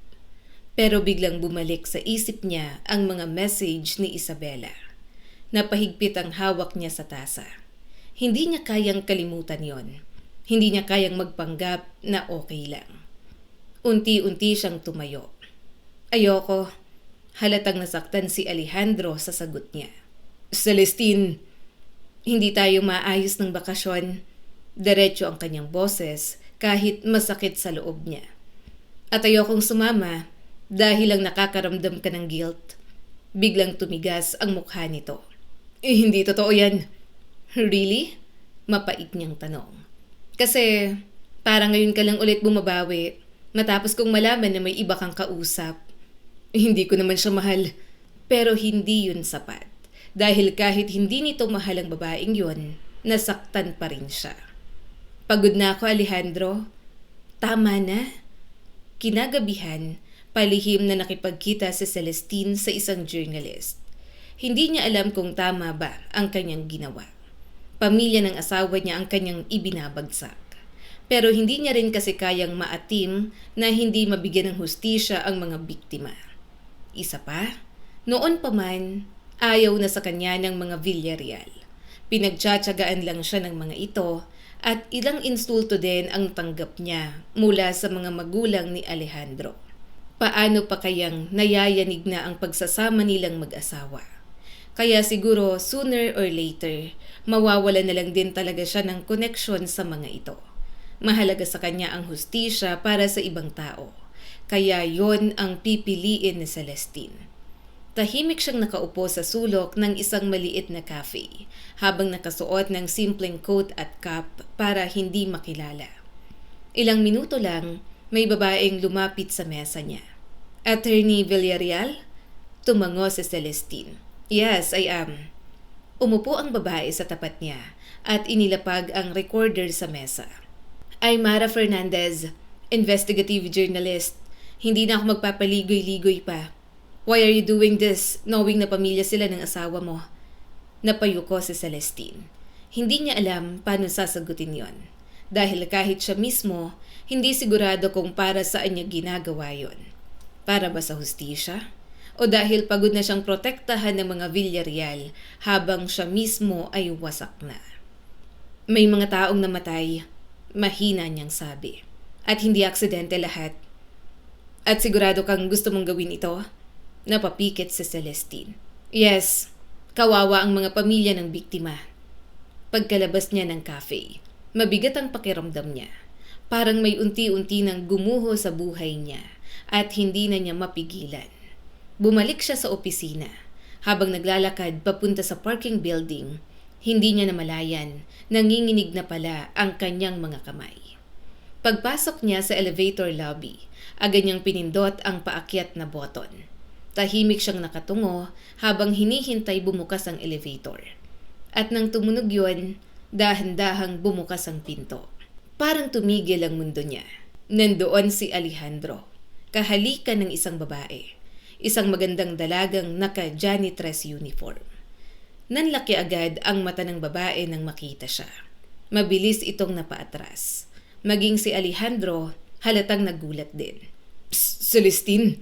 Pero biglang bumalik sa isip niya ang mga message ni Isabela. Napahigpit ang hawak niya sa tasa. Hindi niya kayang kalimutan yon. Hindi niya kayang magpanggap na okay lang. Unti-unti siyang tumayo. Ayoko. Halatang nasaktan si Alejandro sa sagot niya. Celestine, hindi tayo maayos ng bakasyon. Diretso ang kanyang boses kahit masakit sa loob niya. At ayokong sumama dahil lang nakakaramdam ka ng guilt. Biglang tumigas ang mukha nito. Hindi totoo yan. Really? Mapait niyang tanong. Kasi parang ngayon ka lang ulit bumabawi matapos kong malaman na may iba kang kausap. Hindi ko naman siya mahal. Pero hindi yun sapat. Dahil kahit hindi nito mahal ang babaeng yun, nasaktan pa rin siya. Pagod na ako, Alejandro. Tama na. Kinagabihan, palihim na nakipagkita si Celestine sa isang journalist. Hindi niya alam kung tama ba ang kanyang ginawa. Pamilya ng asawa niya ang kanyang ibinabagsak. Pero hindi niya rin kasi kayang maatim na hindi mabigyan ng hustisya ang mga biktima. Isa pa, noon pa man, ayaw na sa kanya ng mga Villarreal. Pinagtsatsagaan lang siya ng mga ito at ilang insulto din ang tanggap niya mula sa mga magulang ni Alejandro. Paano pa kayang nayayanig na ang pagsasama nilang mag-asawa? Kaya siguro sooner or later, mawawala na lang din talaga siya ng koneksyon sa mga ito. Mahalaga sa kanya ang hustisya para sa ibang tao. Kaya yon ang pipiliin ni Celestine. Tahimik siyang nakaupo sa sulok ng isang maliit na cafe habang nakasuot ng simpleng coat at cap para hindi makilala. Ilang minuto lang, may babaeng lumapit sa mesa niya. Attorney Villarreal? Tumango si Celestine. Yes, I am. Umupo ang babae sa tapat niya at inilapag ang recorder sa mesa. I'm Mara Fernandez, investigative journalist. Hindi na ako magpapaligoy-ligoy pa. Why are you doing this knowing na pamilya sila ng asawa mo? Napayuko si Celestine. Hindi niya alam paano sasagutin yon. Dahil kahit siya mismo, hindi sigurado kung para saan niya ginagawa yon. Para ba sa hustisya? O dahil pagod na siyang protektahan ng mga Villarreal habang siya mismo ay wasak na? May mga taong namatay, mahina niyang sabi. At hindi aksidente lahat. At sigurado kang gusto mong gawin ito? Napapikit si Celestine. Yes, kawawa ang mga pamilya ng biktima. Pagkalabas niya ng cafe, mabigat ang pakiramdam niya. Parang may unti-unti nang gumuho sa buhay niya at hindi na niya mapigilan. Bumalik siya sa opisina. Habang naglalakad papunta sa parking building, hindi niya namalayan, nanginginig na pala ang kanyang mga kamay. Pagpasok niya sa elevator lobby, agad niyang pinindot ang paakyat na button. Tahimik siyang nakatungo habang hinihintay bumukas ang elevator. At nang tumunog yun, dahan-dahang bumukas ang pinto. Parang tumigil ang mundo niya. Nandoon si Alejandro, kahalikan ng isang babae. Isang magandang dalagang naka-janitress uniform. Nanlaki agad ang mata ng babae nang makita siya. Mabilis itong napaatras. Maging si Alejandro, halatang nagulat din. Celestine!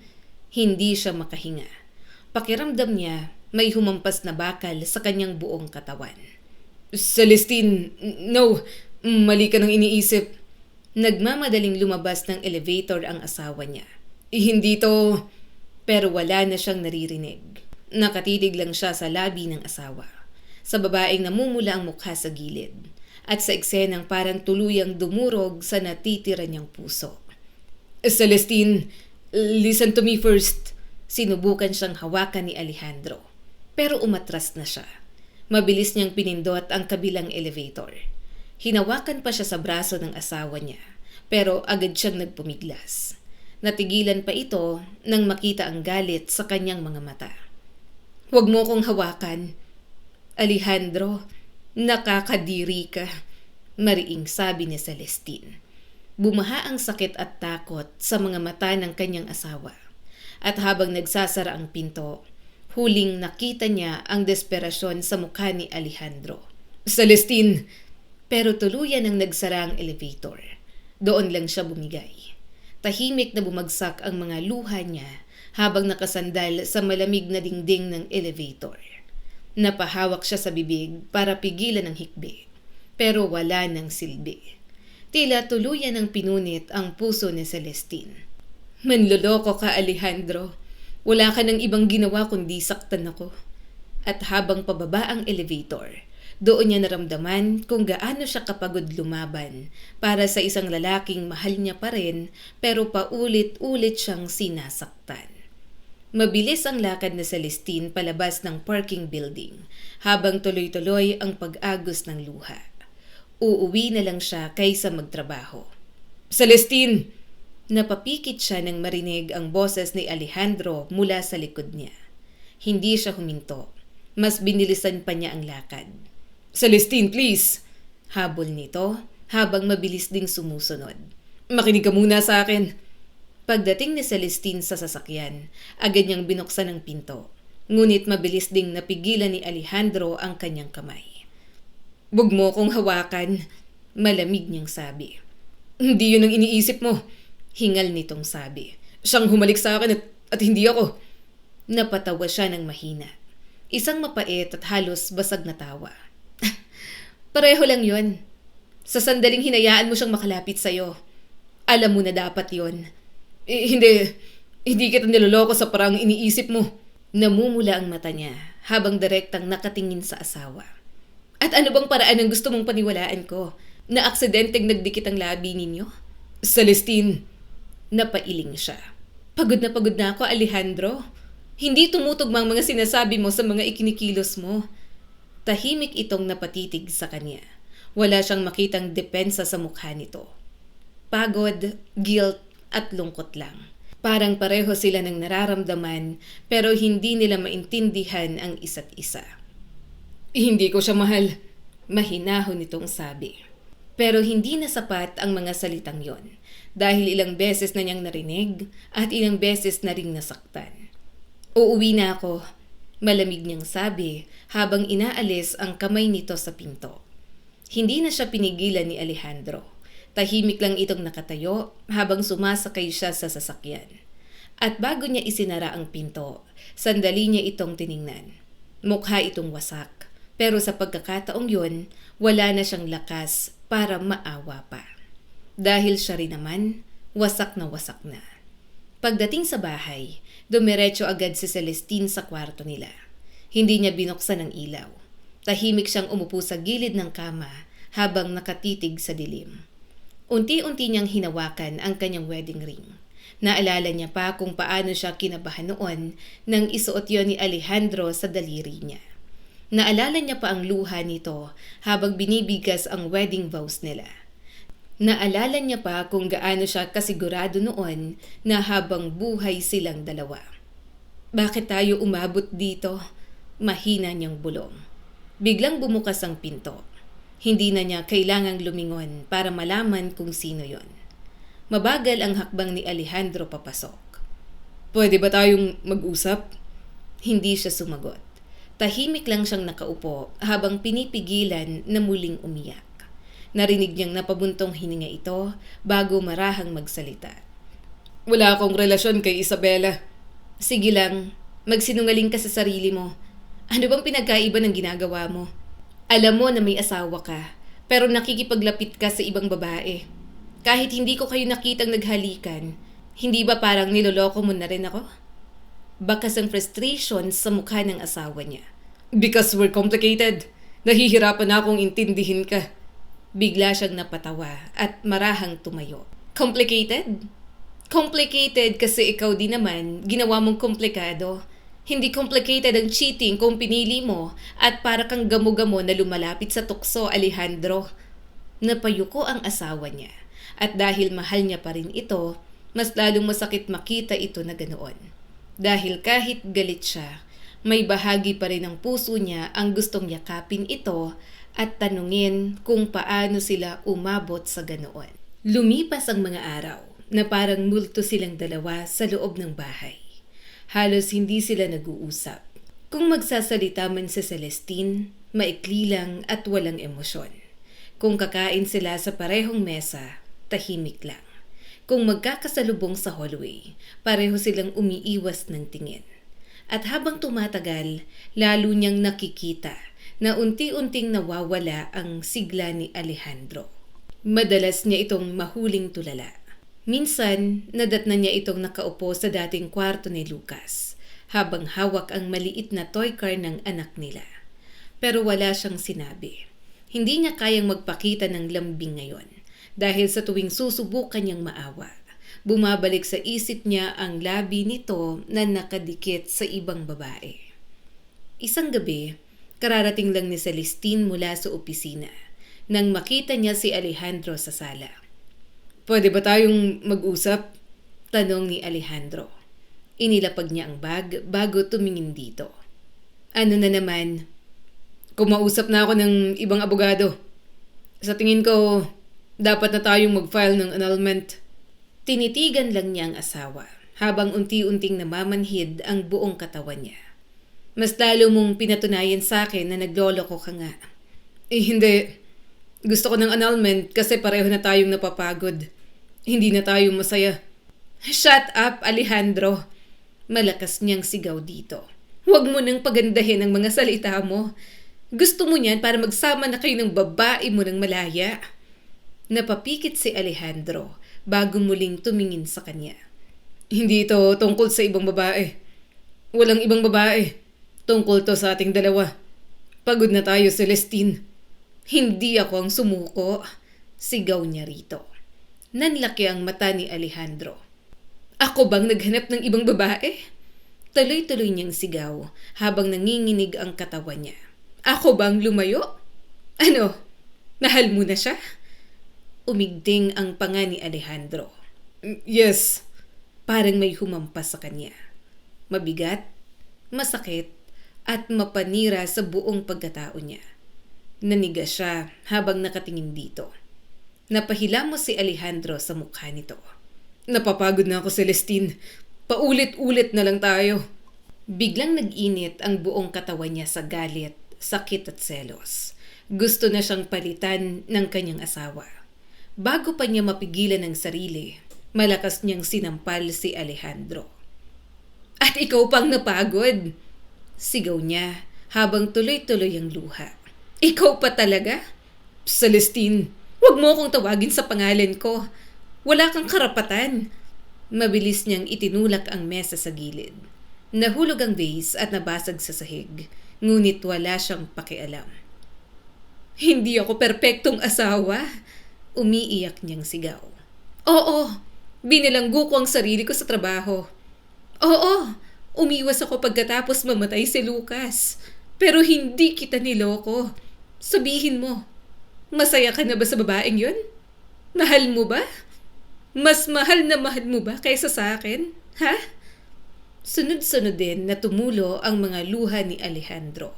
Hindi siya makahinga. Pakiramdam niya, may humampas na bakal sa kanyang buong katawan. Celestine! No! Mali ka nang iniisip. Nagmamadaling lumabas ng elevator ang asawa niya. Hindi to... Pero wala na siyang naririnig. Nakatitig lang siya sa labi ng asawa. Sa babaeng namumula ang mukha sa gilid. At sa eksenang parang tuluyang dumurog sa natitira niyang puso. Celestine, listen to me first. Sinubukan siyang hawakan ni Alejandro. Pero umatras na siya. Mabilis niyang pinindot ang kabilang elevator. Hinawakan pa siya sa braso ng asawa niya. Pero agad siyang nagpumiglas. Natigilan pa ito nang makita ang galit sa kanyang mga mata. Huwag mo kong hawakan. Alejandro, nakakadiri ka. Mariing sabi ni Celestine. Bumaha ang sakit at takot sa mga mata ng kanyang asawa. At habang nagsasara ang pinto, huling nakita niya ang desperasyon sa mukha ni Alejandro. Celestine! Pero tuluyan ang nagsara ang elevator. Doon lang siya bumigay. Tahimik na bumagsak ang mga luha niya habang nakasandal sa malamig na dingding ng elevator. Napahawak siya sa bibig para pigilan ang hikbi, pero wala ng silbi. Tila tuluyan ang pinunit ang puso ni Celestine. Manloloko ka, Alejandro. Wala ka ng ibang ginawa kundi saktan ako. At habang pababa ang elevator, doon niya naramdaman kung gaano siya kapagod lumaban para sa isang lalaking mahal niya pa rin pero paulit-ulit siyang sinasaktan. Mabilis ang lakad na Celestine palabas ng parking building habang tuloy-tuloy ang pag-agos ng luha. Uuwi na lang siya kaysa magtrabaho. Celestine! Napapikit siya nang marinig ang boses ni Alejandro mula sa likod niya. Hindi siya huminto. Mas binilisan pa niya ang lakad. Celestine, please! Habol nito habang mabilis ding sumusunod. Makinig ka muna sa akin. Pagdating ni Celestine sa sasakyan, agad niyang binuksan ang pinto. Ngunit mabilis ding napigilan ni Alejandro ang kanyang kamay. Huwag mo kong hawakan, malamig niyang sabi. Hindi yun ang iniisip mo. Hingal nitong sabi. Siyang humalik sa akin at hindi ako. Napatawa siya ng mahina. Isang mapait at halos basag na tawa. Pareho lang yun. Sa sandaling hinayaan mo siyang makalapit sa'yo. Alam mo na dapat yon. Hindi kita niloloko sa parang iniisip mo. Namumula ang mata niya habang direktang nakatingin sa asawa. At ano bang paraan ang gusto mong paniwalaan ko? Na aksidenteng nagdikit ang labi ninyo? Celestine! Napailing siya. Pagod na ako, Alejandro. Hindi tumutugma ang mga sinasabi mo sa mga ikinikilos mo. Tahimik itong napatitig sa kanya. Wala siyang makitang depensa sa mukha nito. Pagod, guilt, at lungkot lang. Parang pareho sila ng nararamdaman pero hindi nila maintindihan ang isa't isa. Hindi ko siya mahal. Mahinahon nitong sabi. Pero hindi na sapat ang mga salitang yon dahil ilang beses na niyang narinig at ilang beses na ring nasaktan. Uuwi na ako, malamig niyang sabi habang inaalis ang kamay nito sa pinto. Hindi na siya pinigilan ni Alejandro. Tahimik lang itong nakatayo habang sumasakay siya sa sasakyan. At bago niya isinara ang pinto, sandali niya itong tiningnan. Mukha itong wasak, pero sa pagkakataong yun, wala na siyang lakas para maawa pa. Dahil siya rin naman, wasak na. Pagdating sa bahay, dumiretso agad si Celestine sa kwarto nila. Hindi niya binuksan ang ilaw. Tahimik siyang umupo sa gilid ng kama habang nakatitig sa dilim. Unti-unti niyang hinawakan ang kanyang wedding ring. Naalala niya pa kung paano siya kinabahan noon nang isuot yon ni Alejandro sa daliri niya. Naalala niya pa ang luha nito habang binibigas ang wedding vows nila. Naalala niya pa kung gaano siya kasigurado noon na habang buhay silang dalawa. Bakit tayo umabot dito? Mahina niyang bulong. Biglang bumukas ang pinto. Hindi na niya kailangang lumingon para malaman kung sino yon. Mabagal ang hakbang ni Alejandro papasok. Pwede ba tayong mag-usap? Hindi siya sumagot. Tahimik lang siyang nakaupo habang pinipigilan na muling umiyak. Narinig niyang napabuntong hininga ito bago marahang magsalita. Wala akong relasyon kay Isabela. Sige lang, magsinungaling ka sa sarili mo. Ano bang pinagkaiba ng ginagawa mo? Alam mo na may asawa ka, pero nakikipaglapit ka sa ibang babae. Kahit hindi ko kayo nakitang naghalikan, hindi ba parang niloloko mo na rin ako? Bakas ang frustration sa mukha ng asawa niya. Because we're complicated. Nahihirapan na akong intindihin ka. Bigla siyang napatawa at marahang tumayo. Complicated? Complicated kasi ikaw din naman ginawa mong komplikado. Hindi complicated ang cheating kung pinili mo at para kang gamo-gamo na lumalapit sa tukso, Alejandro. Napayuko ang asawa niya at dahil mahal niya pa rin ito, mas lalong masakit makita ito na ganoon. Dahil kahit galit siya, may bahagi pa rin ng puso niya ang gustong yakapin ito at tanungin kung paano sila umabot sa ganoon. Lumipas ang mga araw na parang multo silang dalawa sa loob ng bahay. Halos hindi sila nag-uusap. Kung magsasalita man si Celestine, maikli lang at walang emosyon. Kung kakain sila sa parehong mesa, tahimik lang. Kung magkakasalubong sa hallway, pareho silang umiiwas ng tingin. At habang tumatagal, lalo niyang nakikita na unti-unting nawawala ang sigla ni Alejandro. Madalas niya itong mahuling tulala. Minsan, nadatnan niya itong nakaupo sa dating kwarto ni Lucas, habang hawak ang maliit na toy car ng anak nila. Pero wala siyang sinabi. Hindi niya kayang magpakita ng lambing ngayon dahil sa tuwing susubukan niyang maawa, bumabalik sa isip niya ang labi nito na nakadikit sa ibang babae. Isang gabi, kararating lang ni Celestine mula sa opisina nang makita niya si Alejandro sa sala. "Pwede ba tayong mag-usap?" tanong ni Alejandro. Inilapag niya ang bag bago tumingin dito. "Ano na naman?" "Kumausap na ako ng ibang abogado. Sa tingin ko, dapat na tayong mag-file ng annulment." Tinitigan lang niya ang asawa habang unti-unting namamanhid ang buong katawan niya. "Mas lalo mong pinatunayan sa akin na nagloloko ka nga." Hindi. Gusto ko ng annulment kasi pareho na tayong napapagod. Hindi na tayo masaya." "Shut up, Alejandro." Malakas niyang sigaw dito. "Huwag mo nang pagandahin ang mga salita mo. Gusto mo niyan para magsama na kayo ng babae mo ng malaya." Napapikit si Alejandro bago muling tumingin sa kanya. "Hindi ito tungkol sa ibang babae. Walang ibang babae. Tungkol to sa ating dalawa. Pagod na tayo, Celestine." "Hindi ako ang sumuko." Sigaw niya rito. Nanlaki ang mata ni Alejandro. "Ako bang naghanap ng ibang babae?" Tuloy-tuloy niyang sigaw habang nanginginig ang katawan niya. "Ako bang lumayo? Ano? Mahal mo na siya?" Umigting ang panga ni Alejandro. "Yes." Parang may humampas sa kanya. Mabigat, masakit, at mapanira sa buong pagkatao niya. Naniga siya habang nakatingin dito. Napahilamos si Alejandro sa mukha nito. "Napapagod na ako, Celestine. Paulit-ulit na lang tayo." Biglang nag-init ang buong katawan niya sa galit, sakit at selos. Gusto na siyang palitan ng kanyang asawa. Bago pa niya mapigilan ang sarili, malakas niyang sinampal si Alejandro. "At ikaw pang napagod!" Sigaw niya habang tuloy-tuloy ang luha. "Ikaw pa talaga? Celestine, huwag mo akong tawagin sa pangalan ko. Wala kang karapatan." Mabilis niyang itinulak ang mesa sa gilid. Nahulog ang vase at nabasag sa sahig, ngunit wala siyang pakialam. "Hindi ako perpektong asawa." Umiiyak niyang sigaw. "Oo, binilanggo ko ang sarili ko sa trabaho. Oo, umiwas ako pagkatapos mamatay si Lucas. Pero hindi kita niloko. Sabihin mo, masaya ka na ba sa babaeng yun? Mahal mo ba? Mas mahal na mahal mo ba kaysa sa akin? Ha?" Sunod-sunod din na tumulo ang mga luha ni Alejandro.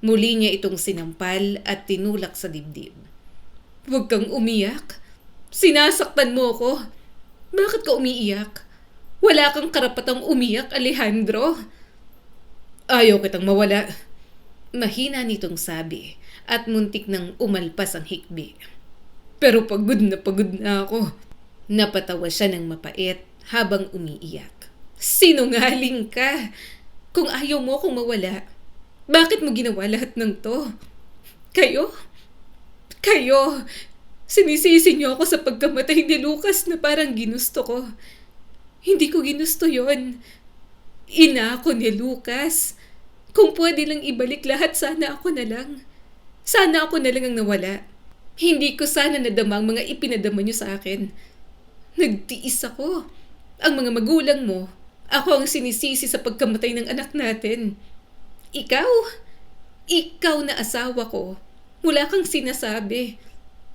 Muli niya itong sinampal at tinulak sa dibdib. "Huwag kang umiyak. Sinasaktan mo ko. Bakit ka umiiyak? Wala kang karapatang umiyak, Alejandro." "Ayaw kitang mawala." Mahina nitong sabi at muntik nang umalpas ang hikbi. "Pero pagod na ako." Napatawa siya ng mapait habang umiiyak. "Sinungaling ka. Kung ayaw mo akong mawala, bakit mo ginawa lahat ng to? Kayo? Sinisisi niyo ako sa pagkamatay ni Lucas na parang ginusto ko. Hindi ko ginusto yon. Ina ako ni Lucas. Kung pwede lang ibalik lahat, sana ako na lang. Sana ako na lang ang nawala. Hindi ko sana nadama ang mga ipinadama niyo sa akin. Nagtiis ako. Ang mga magulang mo, ako ang sinisisi sa pagkamatay ng anak natin. Ikaw na asawa ko. Wala kang sinasabi.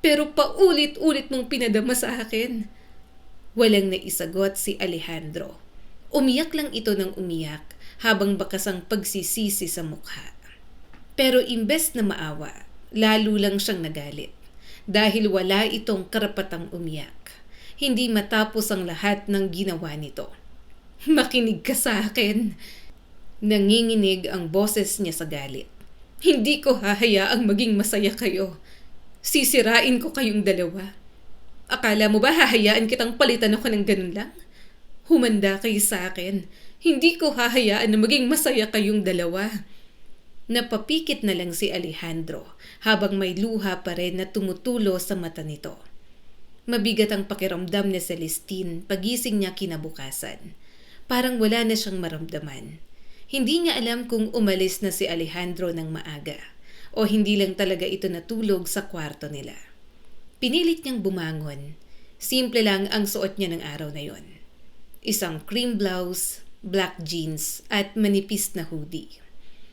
Pero paulit-ulit mong pinadama sa akin." Walang naisagot si Alejandro. Umiyak lang ito ng umiyak habang bakas ang pagsisisi sa mukha. Pero imbes na maawa, lalo lang siyang nagalit. Dahil wala itong karapatang umiyak. Hindi matapos ang lahat ng ginawa nito. "Makinig ka sa akin." Nanginginig ang boses niya sa galit. "Hindi ko hahayaang maging masaya kayo. Sisirain ko kayong dalawa. Akala mo ba hahayaan kitang palitan ako ng ganun lang? Humanda kayo sa akin. Hindi ko hahayaan na maging masaya kayong dalawa. Napapikit na lang si Alejandro habang may luha pa rin na tumutulo sa mata nito. Mabigat ang pakiramdam ni Celestine pagising niya kinabukasan. Parang wala na siyang maramdaman. Hindi niya alam kung umalis na si Alejandro ng maaga o hindi lang talaga ito natulog sa kwarto nila. Pinilit niyang bumangon. Simple lang ang suot niya ng araw na yon. Isang cream blouse, black jeans at manipis na hoodie.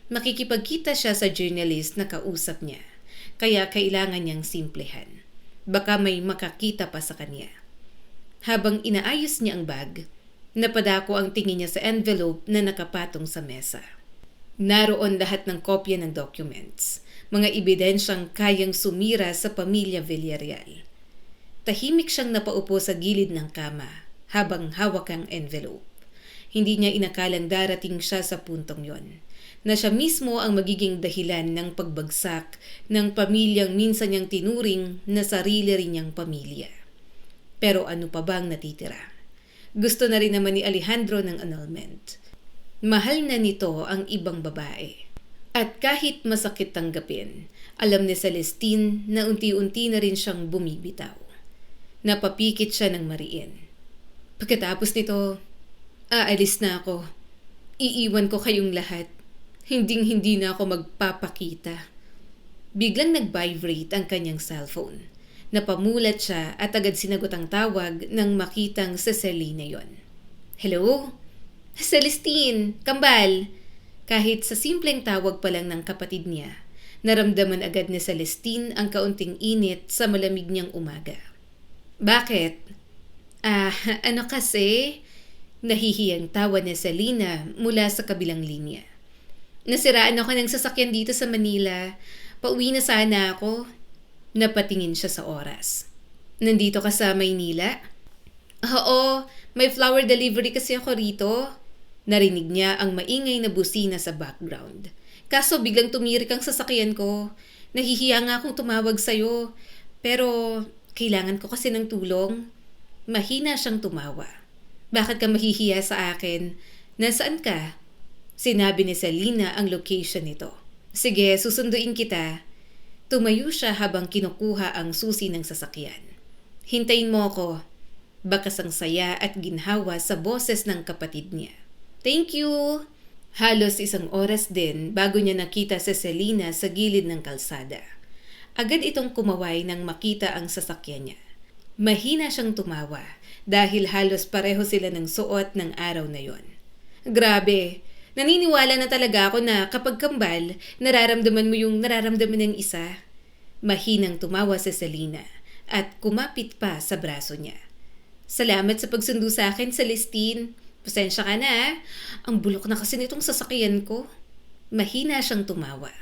Makikipagkita siya sa journalist na kausap niya, kaya kailangan niyang simplehan. Baka may makakita pa sa kanya. Habang inaayos niya ang bag, napadako ang tingin niya sa envelope na nakapatong sa mesa. Naroon lahat ng kopya ng documents, mga ebidensyang kayang sumira sa pamilya Villarreal. Tahimik siyang napaupo sa gilid ng kama habang hawak ang envelope. Hindi niya inakalang darating siya sa puntong yon, na siya mismo ang magiging dahilan ng pagbagsak ng pamilyang minsan niyang tinuring na sarili rin niyang pamilya. Pero ano pa bang natitira? Gusto na rin naman ni Alejandro ng annulment. Mahal na nito ang ibang babae. At kahit masakit tanggapin, alam ni Celestine na unti-unti na rin siyang bumibitaw. Napapikit siya ng mariin. Pagkatapos nito, aalis na ako. Iiwan ko kayong lahat. Hinding-hindi na ako magpapakita. Biglang nag-vibrate ang kanyang cellphone. Napamulat siya at agad sinagot ang tawag nang makitang si Selena yon. Hello? Celestine, kambal! Kahit sa simpleng tawag pa lang ng kapatid niya, naramdaman agad ni Celestine ang kaunting init sa malamig niyang umaga. Bakit? Ano kasi? Nahihiyang tawa ni Selena mula sa kabilang linya. Nasiraan ako ng sasakyan dito sa Manila. Pauwi na sana ako. Napatingin siya sa oras. Nandito ka sa Maynila? Oo, may flower delivery kasi ako rito. Narinig niya ang maingay na busina sa background. Kaso biglang tumirik ang sasakyan ko. Nahihiya nga akong tumawag sa'yo. Pero kailangan ko kasi ng tulong. Mahina siyang tumawa. Bakit ka mahihiya sa akin? Nasaan ka? Sinabi ni Selena ang location nito. Sige, susunduin kita. Tumayo siya habang kinukuha ang susi ng sasakyan. Hintayin mo ako. Bakas ang saya at ginhawa sa boses ng kapatid niya. Thank you! Halos 1 oras din bago niya nakita si Selena sa gilid ng kalsada. Agad itong kumaway nang makita ang sasakyan niya. Mahina siyang tumawa dahil halos pareho sila ng suot ng araw na yon. Grabe! Naniniwala na talaga ako na kapag kambal, nararamdaman mo yung nararamdaman ng isa. Mahinang tumawa si Selena at kumapit pa sa braso niya. Salamat sa pagsundo sa akin, Celestine. Pasensya ka na. Ang bulok na kasi nitong sasakyan ko. Mahina siyang tumawa.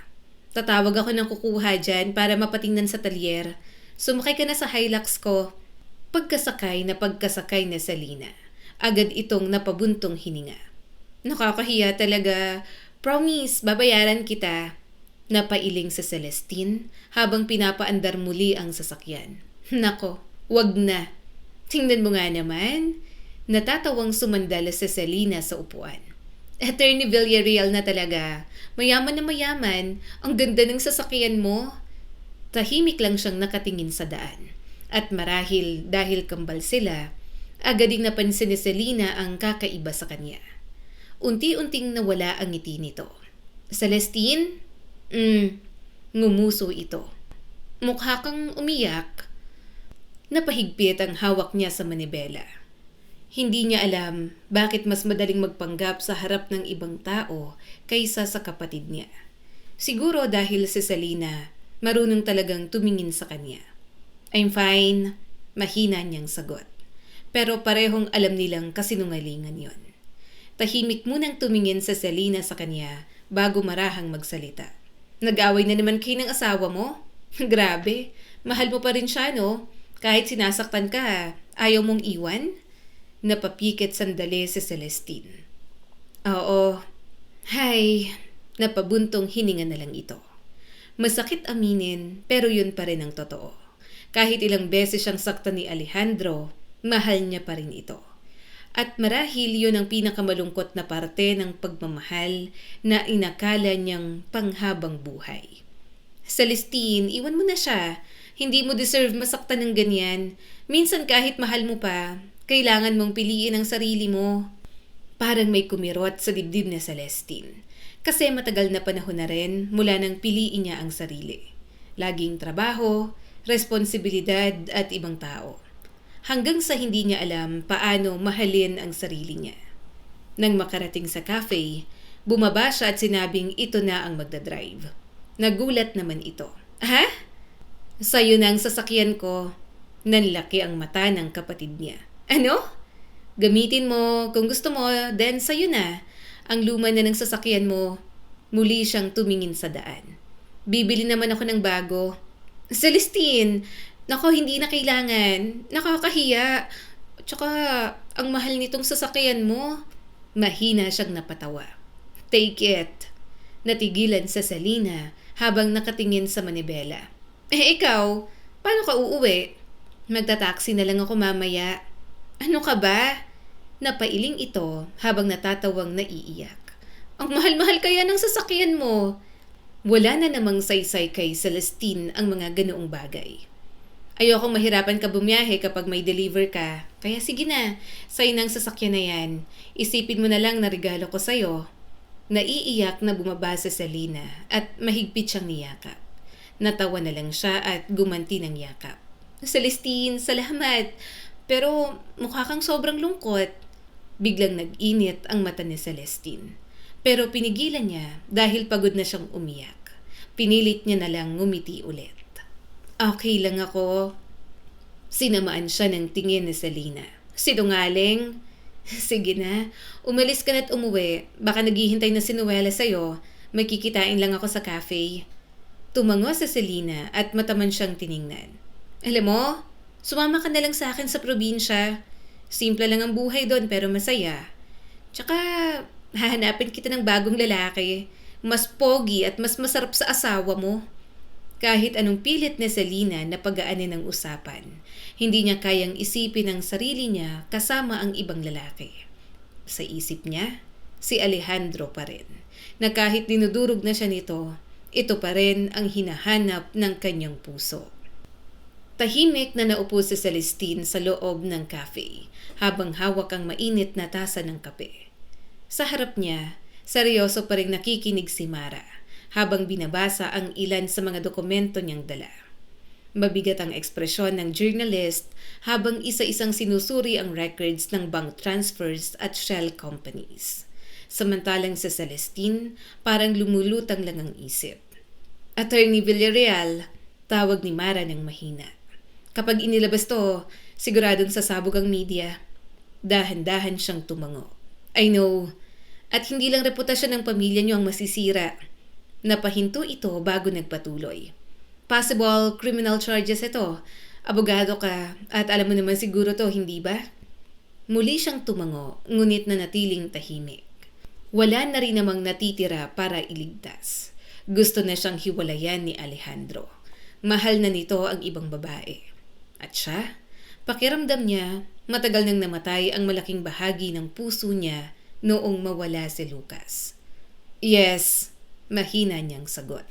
Tatawag ako ng kukuha dyan para mapatingnan sa talyer. Sumakay ka na sa Hilux ko. Pagkasakay na Selena. Agad itong napabuntong hininga. Nakakahiya talaga. Promise, babayaran kita. Napailing sa Celestine habang pinapaandar muli ang sasakyan. Nako, wag na. Tingnan mo nga naman. Natatawang sumandala si Selena sa upuan. Attorney Villarreal na talaga. Mayaman na mayaman. Ang ganda ng sasakyan mo. Tahimik lang siyang nakatingin sa daan. At marahil dahil kambal sila, agad ding napansin ni Selena ang kakaiba sa kanya. Unti-unting nawala ang ngiti nito. Celestine? Ngumuso ito. Mukha kang umiyak. Napahigpit ang hawak niya sa manibela. Hindi niya alam bakit mas madaling magpanggap sa harap ng ibang tao kaysa sa kapatid niya. Siguro dahil si Selena marunong talagang tumingin sa kanya. I'm fine, mahina niyang sagot. Pero parehong alam nilang kasinungalingan yon. Tahimik munang tumingin si Selena sa kanya bago marahang magsalita. Nag-away na naman kayo ng asawa mo? Grabe, mahal mo pa rin siya, no? Kahit sinasaktan ka, ayaw mong iwan? Napapikit sandali si Celestine. Oo. Hay, napabuntong hininga na lang ito. Masakit aminin pero yun pa rin ang totoo. Kahit ilang beses siyang saktan ni Alejandro, mahal niya pa rin ito. At marahil yun ang pinakamalungkot na parte ng pagmamahal na inakala niyang panghabang buhay. Celestine, iwan mo na siya. Hindi mo deserve masaktan ng ganyan. Minsan kahit mahal mo pa, kailangan mong piliin ang sarili mo. Parang may kumirot sa dibdib ni Celestine. Kasi matagal na panahon na rin mula nang piliin niya ang sarili. Laging trabaho, responsibilidad at ibang tao. Hanggang sa hindi niya alam paano mahalin ang sarili niya. Nang makarating sa cafe, bumaba siya at sinabing ito na ang magdadrive. Nagulat naman ito. Ha? Sa'yo na ang sasakyan ko. Nanlaki ang mata ng kapatid niya. Ano? Gamitin mo kung gusto mo, then sa'yo na. Ang luma na ng sasakyan mo. Muli siyang tumingin sa daan. Bibili naman ako ng bago. Celestine! Nako, hindi na kailangan. Nakakahiya. Tsaka, ang mahal nitong sasakyan mo. Mahina siyang napatawa. Take it. Natigilan sa Selena habang nakatingin sa manibela. Ikaw, paano ka uuwi? Magta-taxi na lang ako mamaya. Ano ka ba? Napailing ito habang natatawang naiiyak. Ang mahal-mahal kaya ng sasakyan mo. Wala na namang saysay kay Celestine ang mga ganoong bagay. Ayokong mahirapan ka bumiyahe kapag may deliver ka. Kaya sige na, sa'yo ng sasakyan na yan. Isipin mo na lang na regalo ko sa'yo. Naiiyak na bumaba si Selena at mahigpit siyang niyakap. Natawa na lang siya at gumanti ng yakap. Celestine, salamat. Pero mukha kang sobrang lungkot. Biglang nag-init ang mata ni Celestine. Pero pinigilan niya dahil pagod na siyang umiyak. Pinilit niya na lang ngumiti ulit. Okay lang ako. Sinamaan siya ng tingin ni Selena. Sinungaling? Sige na, umalis ka na't umuwi. Baka naghihintay na si Noela sa'yo. May kikitain lang ako sa cafe. Tumango sa Selena at mataman siyang tiningnan. Alam mo, sumama ka na lang sa akin sa probinsya. Simple lang ang buhay doon pero masaya. Tsaka, hahanapin kita ng bagong lalaki. Mas pogi at mas masarap sa asawa mo. Kahit anong pilit ni Selena na pagaanin ng usapan, hindi niya kayang isipin ang sarili niya kasama ang ibang lalaki. Sa isip niya, si Alejandro pa rin, na kahit dinudurog na siya nito, ito pa rin ang hinahanap ng kanyang puso. Tahimik na naupo si Celestine sa loob ng cafe, habang hawak ang mainit na tasa ng kape. Sa harap niya, seryoso pa rin nakikinig si Mara, habang binabasa ang ilan sa mga dokumento niyang dala. Mabigat ang ekspresyon ng journalist habang isa-isang sinusuri ang records ng bank transfers at shell companies. Samantalang sa Celestine, parang lumulutang lang ang isip. Attorney Villarreal, tawag ni Mara ng mahina. Kapag inilabas to, siguradong sasabog ang media. Dahan-dahan siyang tumango. I know. At hindi lang reputasyon ng pamilya niyo ang masisira. Napahinto ito bago nagpatuloy. Possible criminal charges ito. Abogado ka at alam mo naman siguro to, hindi ba? Muli siyang tumango, ngunit nanatiling tahimik. Wala na rin namang natitira para iligtas. Gusto na siyang hiwalayan ni Alejandro. Mahal na nito ang ibang babae. At siya, pakiramdam niya, matagal nang namatay ang malaking bahagi ng puso niya noong mawala si Lucas. Yes, mahina niyang sagot.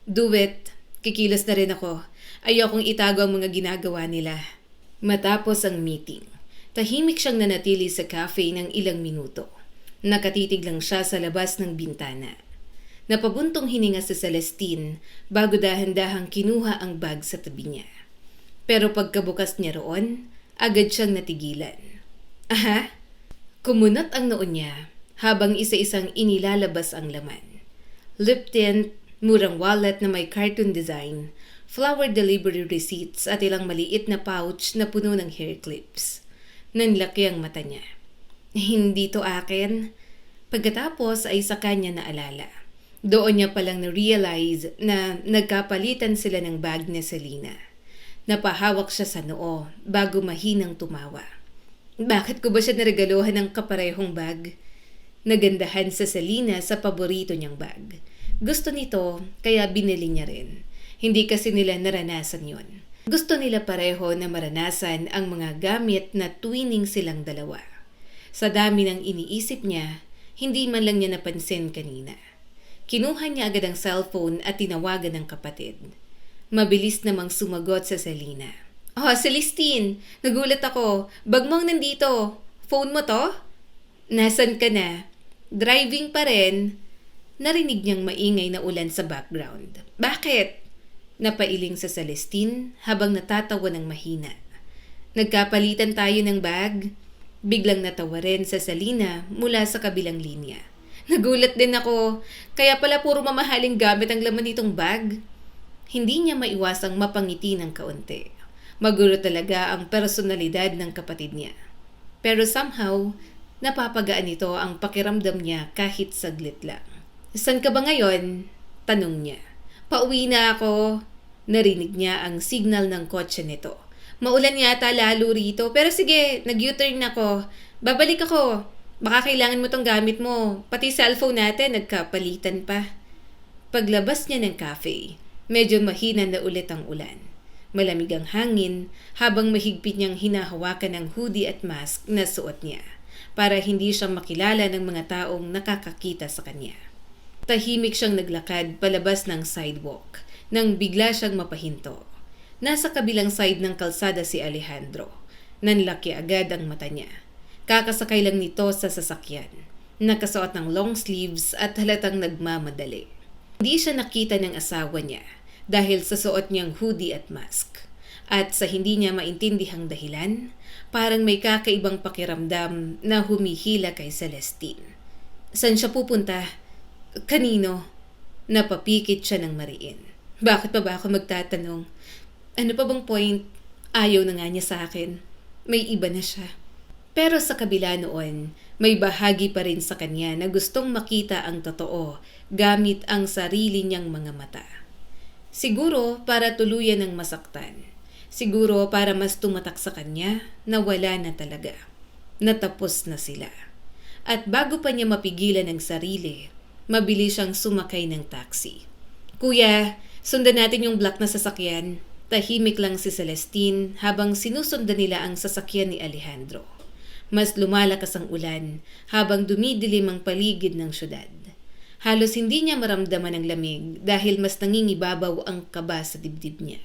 Do it. Kikilos na rin ako. Ayokong itago ang mga ginagawa nila. Matapos ang meeting, tahimik siyang nanatili sa cafe ng ilang minuto. Nakatitig lang siya sa labas ng bintana. Napabuntong hininga si Celestine bago dahan-dahang kinuha ang bag sa tabi niya. Pero pagkabukas niya roon, agad siyang natigilan. Aha? Kumunot ang noo niya habang isa-isang inilalabas ang laman. Lip tint, murang wallet na may cartoon design, flower delivery receipts at ilang maliit na pouch na puno ng hair clips. Nanlaki ang mata niya. Hindi to akin. Pagkatapos ay sa kanya naalala. Doon niya palang na-realize na nagkapalitan sila ng bag ni Selena. Napahawak siya sa noo bago mahinang tumawa. Bakit ko ba siya naregaluhan ng kaparehong bag? Nagandahan sa Selena sa paborito niyang bag. Gusto nito kaya binili niya rin. Hindi kasi nila naranasan yon. Gusto nila pareho na maranasan ang mga gamit na twinning silang dalawa. Sa dami ng iniisip niya, hindi man lang niya napansin kanina. Kinuha niya agad ang cellphone at tinawagan ng kapatid. Mabilis namang sumagot sa Selena. "Oh, Celestine, nagulat ako. Bag mo ang nandito. Phone mo to?" "Nasan ka na?" "Driving pa rin." Narinig niyang maingay na ulan sa background. "Bakit?" Napailing sa Celestine habang natatawa ng mahina. "Nagkapalitan tayo ng bag?" Biglang natawa rin sa Selena mula sa kabilang linya. "Nagulat din ako. Kaya pala puro mamahaling gamit ang laman nitong bag." Hindi niya maiwasang mapangiti ng kaunti. Magulo talaga ang personalidad ng kapatid niya. Pero somehow, napapagaan ito ang pakiramdam niya kahit saglit lang. "Saan ka ba ngayon?" tanong niya. "Pauwi na ako." Narinig niya ang signal ng kotse nito. "Maulan yata lalo rito, pero sige, nag-U-turn ako. Babalik ako. Baka kailangan mo tong gamit mo. Pati cellphone natin, nagkapalitan pa." Paglabas niya ng cafe, medyo mahina na ulit ang ulan. Malamig ang hangin habang mahigpit niyang hinahawakan ang hoodie at mask na suot niya para hindi siya makilala ng mga taong nakakakita sa kanya. Tahimik siyang naglakad palabas ng sidewalk nang bigla siyang mapahinto. Nasa kabilang side ng kalsada si Alejandro. Nanlaki agad ang mata niya. Kakasakay lang nito sa sasakyan. Nakasuot ng long sleeves at halatang nagmamadali. Hindi siya nakita ng asawa niya dahil sa suot niyang hoodie at mask. At sa hindi niya maintindihang dahilan, parang may kakaibang pakiramdam na humihila kay Celestine. "Saan siya pupunta? Kanino?" Napapikit siya ng mariin. "Bakit pa ba ako magtatanong? Ano pa bang point? Ayaw na nga niya sa akin. May iba na siya." Pero sa kabila noon, may bahagi pa rin sa kanya na gustong makita ang totoo gamit ang sarili niyang mga mata. Siguro para tuluyan ng masaktan. Siguro para mas tumatak sa kanya na wala na talaga. Natapos na sila. At bago pa niya mapigilan ang sarili, mabilis siyang sumakay ng taxi. "Kuya, sundan natin yung black na sasakyan." Tahimik lang si Celestine habang sinusundan nila ang sasakyan ni Alejandro. Mas lumalakas ang ulan habang dumidilim ang paligid ng syudad. Halos hindi niya maramdaman ang lamig dahil mas nangingibabaw ang kaba sa dibdib niya.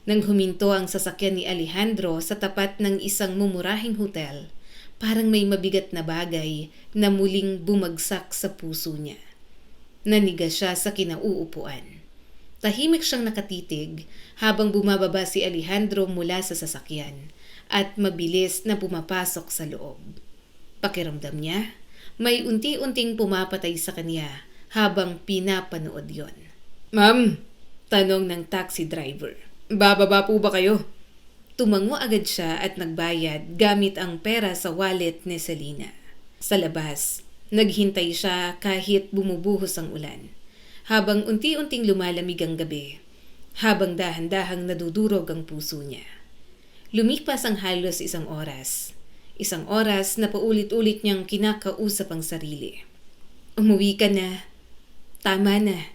Nang huminto ang sasakyan ni Alejandro sa tapat ng isang mumurahing hotel, parang may mabigat na bagay na muling bumagsak sa puso niya. Naniga siya sa kinauupuan. Tahimik siyang nakatitig habang bumababa si Alejandro mula sa sasakyan at mabilis na pumapasok sa loob. Pakiramdam niya, may unti-unting pumapatay sa kanya habang pinapanood yon. "Ma'am," tanong ng taxi driver. "bababa po ba kayo?" Tumango agad siya at nagbayad gamit ang pera sa wallet ni Selena. Sa labas, naghintay siya kahit bumubuhos ang ulan. Habang unti-unting lumalamig ang gabi, habang dahan-dahang nadudurog ang puso niya. Lumipas ang halos isang oras. Isang oras na paulit-ulit niyang kinakausap ang sarili. "Umuwi ka na. Tama na."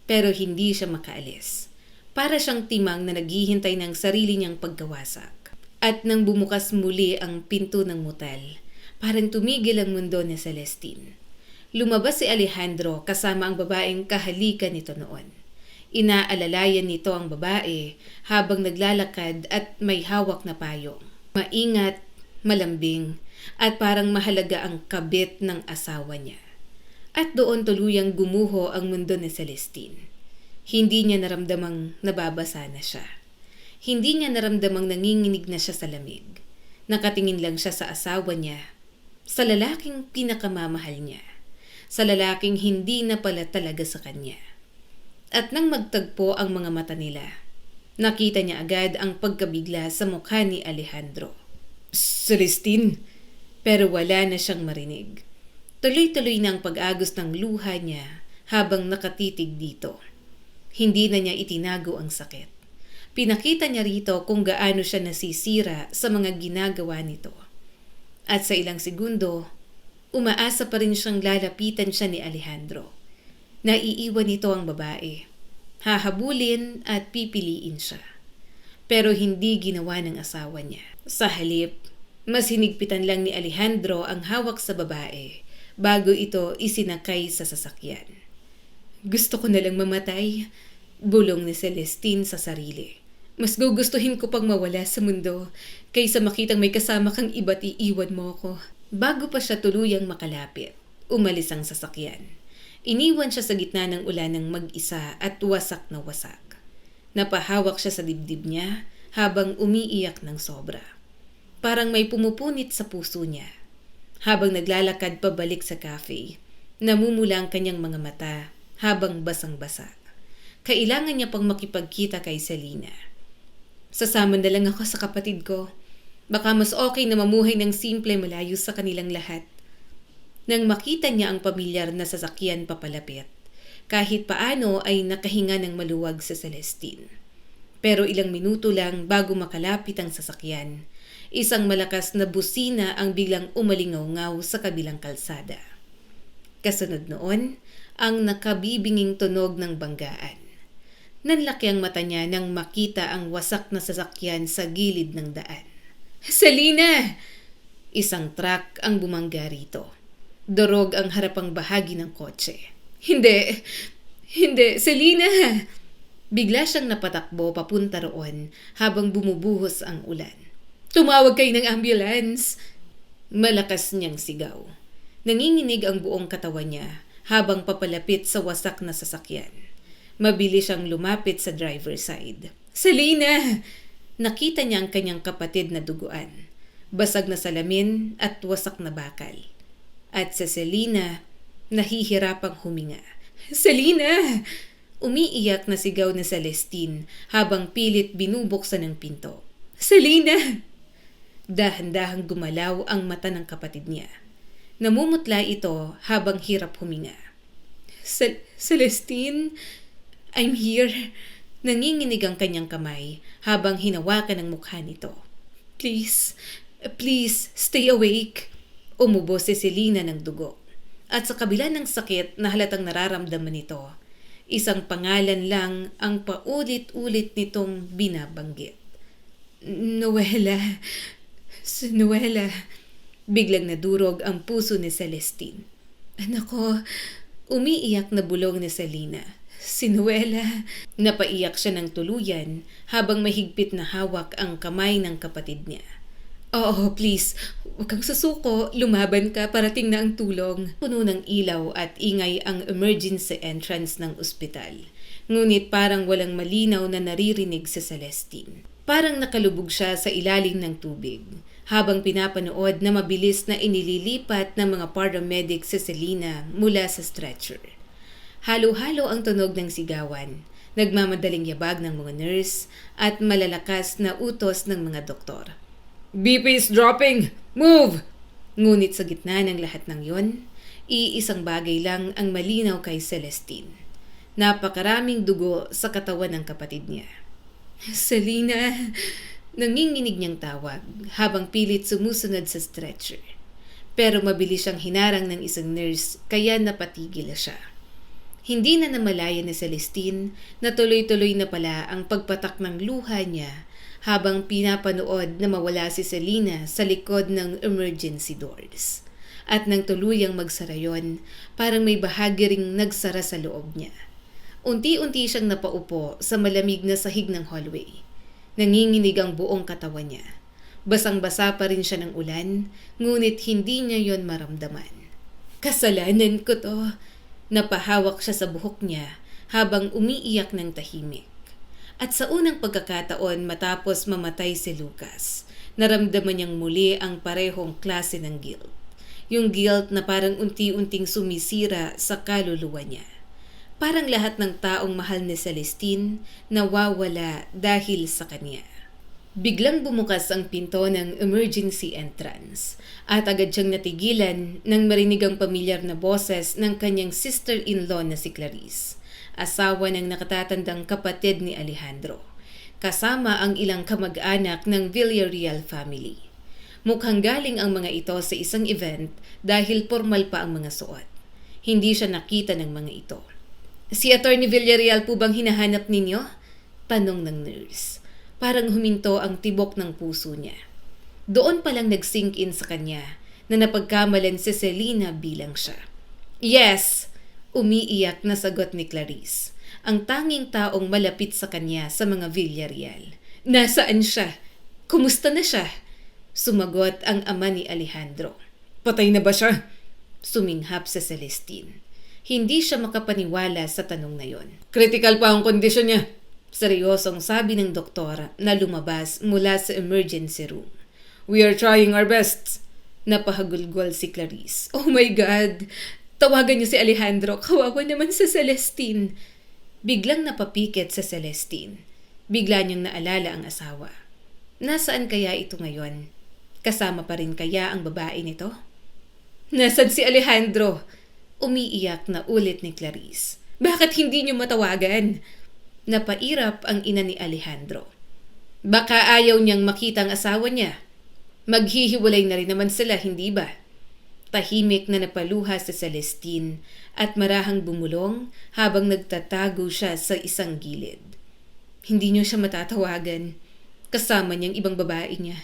Pero hindi siya makaalis. Para siyang timang na naghihintay ng sarili niyang pagkawasak. At nang bumukas muli ang pinto ng motel, parang tumigil ang mundo ni Celestine. Lumabas si Alejandro kasama ang babaeng kahalikan nito noon. Inaalalayan nito ang babae habang naglalakad at may hawak na payong. Maingat, malambing, at parang mahalaga ang kabit ng asawa niya. At doon tuluyang gumuho ang mundo ni Celestine. Hindi niya naramdamang nababasa na siya. Hindi niya naramdamang nanginginig na siya sa lamig. Nakatingin lang siya sa asawa niya, sa lalaking pinakamamahal niya, sa lalaking hindi na pala talaga sa kanya. At nang magtagpo ang mga mata nila, nakita niya agad ang pagkabigla sa mukha ni Alejandro. "Celestine!" Pero wala na siyang marinig. Tuloy-tuloy na ang pag-agos ng luha niya habang nakatitig dito. Hindi na niya itinago ang sakit. Pinakita niya rito kung gaano siya nasisira sa mga ginagawa nito. At sa ilang segundo, umaasa pa rin siyang lalapitan siya ni Alejandro. Naiiwan nito ang babae. Hahabulin at pipiliin siya. pero hindi ginawa ng asawa niya. Sa halip, mas hinigpitan lang ni Alejandro ang hawak sa babae bago ito isinakay sa sasakyan. Gusto ko nalang mamatay, bulong ni Celestine sa sarili. Mas gugustuhin ko pang mawala sa mundo kaysa makitang may kasama kang iba't iiwan mo ko. Bago pa siya tuluyang makalapit, umalis ang sasakyan. Iniwan siya sa gitna ng ulan ng mag-isa at wasak na wasak. Napahawak siya sa dibdib niya habang umiiyak ng sobra. Parang may pumupunit sa puso niya. Habang naglalakad pabalik sa cafe, namumula ang kanyang mga mata habang basang-basa. Kailangan niya pang makipagkita kay Selena. Sasama na lang ako sa kapatid ko. Baka mas okay na mamuhay ng simple malayo sa kanilang lahat. Nang makita niya ang pamilyar na sasakyan papalapit, kahit paano ay nakahinga ng maluwag sa Celestine. Pero ilang minuto lang bago makalapit ang sasakyan, isang malakas na busina ang biglang umalingaw-ngaw sa kabilang kalsada. Kasunod noon, ang nakabibinging tunog ng banggaan. Nanlaki ang mata niya nang makita ang wasak na sasakyan sa gilid ng daan. Selena! Isang truck ang bumangga rito. Durog ang harapang bahagi ng kotse. Hindi, Selena! Bigla siyang napatakbo papunta roon habang bumubuhos ang ulan. Tumawag kayo ng ambulance! Malakas niyang sigaw. Nanginginig ang buong katawan niya habang papalapit sa wasak na sasakyan. Mabilis siyang lumapit sa driver's side. Selena! Nakita niya ang kanyang kapatid na duguan. Basag na salamin at wasak na bakal. At sa Selena, nahihirapang huminga. Selena! Umiiyak na sigaw ni Celestine habang pilit binubuksan ang pinto. Selena! Dahan-dahang gumalaw ang mata ng kapatid niya. Namumutla ito habang hirap huminga. Celestine, I'm here. Nanginginig ang kanyang kamay habang hinawakan ang mukha nito. Please, stay awake. Umubo si Selena ng dugo. At sa kabila ng sakit na halatang nararamdaman nito, isang pangalan lang ang paulit-ulit nitong binabanggit. Noela. Biglang nadurog ang puso ni Celestine. Anak ko, umiiyak na bulong ni Selena. Noela. Napaiyak siya ng tuluyan habang mahigpit na hawak ang kamay ng kapatid niya. Oo, please, huwag kang susuko, lumaban ka, parating na ang tulong. Puno ng ilaw at ingay ang emergency entrance ng ospital. Ngunit parang walang malinaw na naririnig si Celestine. Parang nakalubog siya sa ilalim ng tubig, habang pinapanood na mabilis na inililipat ng mga paramedics si Selena mula sa stretcher. Halo-halo ang tunog ng sigawan, nagmamadaling yabag ng mga nurse at malalakas na utos ng mga doktor. BP is dropping! Move! Ngunit sa gitna ng lahat ng yon, iisang bagay lang ang malinaw kay Celestine. Napakaraming dugo sa katawan ng kapatid niya. Selena! Nanginginig niyang tawag habang pilit sumusunod sa stretcher. Pero mabilis siyang hinarang ng isang nurse kaya napatigil siya. Hindi na namalaya ni Celestine na tuloy-tuloy na pala ang pagpatak ng luha niya habang pinapanood na mawala si Selena sa likod ng emergency doors. At nang tuluyang magsara yon, parang may bahagi ring nagsara sa loob niya. Unti-unti siyang napaupo sa malamig na sahig ng hallway. Nanginginig ang buong katawan niya. Basang-basa pa rin siya ng ulan, ngunit hindi niya yon maramdaman. Kasalanan ko to. Napahawak siya sa buhok niya habang umiiyak ng tahimik. At sa unang pagkakataon matapos mamatay si Lucas, naramdaman niyang muli ang parehong klase ng guilt. Yung guilt na parang unti-unting sumisira sa kaluluwa niya. Parang lahat ng taong mahal ni Celestine nawawala dahil sa kanya. Biglang bumukas ang pinto ng emergency entrance at agad siyang natigilan nang marinig ang pamilyar na boses ng kanyang sister-in-law na si Clarice, asawa ng nakatatandang kapatid ni Alejandro, kasama ang ilang kamag-anak ng Villarreal family. Mukhang galing ang mga ito sa isang event dahil formal pa ang mga suot. Hindi siya nakita ng mga ito. Si Attorney Villarreal po bang hinahanap ninyo? Tanong ng nurse. Parang huminto ang tibok ng puso niya. Doon palang nag-sink in sa kanya na napagkamalan si Selena bilang siya. Yes! Umiiyak na sagot ni Clarice, ang tanging taong malapit sa kanya sa mga Villarreal. Nasaan siya? Kumusta na siya? Sumagot ang ama ni Alejandro. Patay na ba siya? Suminghap sa Celestine. Hindi siya makapaniwala sa tanong na yon. Critical pa ang kondisyon niya. Seryosong sabi ng doktor na lumabas mula sa emergency room. We are trying our best. Napahagulgol si Clarice. Oh my God! Tawagan niyo si Alejandro. Kawawa naman sa Celestine. Biglang napapikit sa Celestine. Bigla niyang naalala ang asawa. Nasaan kaya ito ngayon? Kasama pa rin kaya ang babae nito? Nasaan si Alejandro? Umiiyak na ulit ni Clarice. Bakit hindi niyo matawagan? Napairap ang ina ni Alejandro. Baka ayaw niyang makita ang asawa niya. Maghihiwalay na rin naman sila, hindi ba? Tahimik na napaluha si Celestine at marahang bumulong habang nagtatago siya sa isang gilid. Hindi niyo siya matatawagan. Kasama niyang ibang babae niya.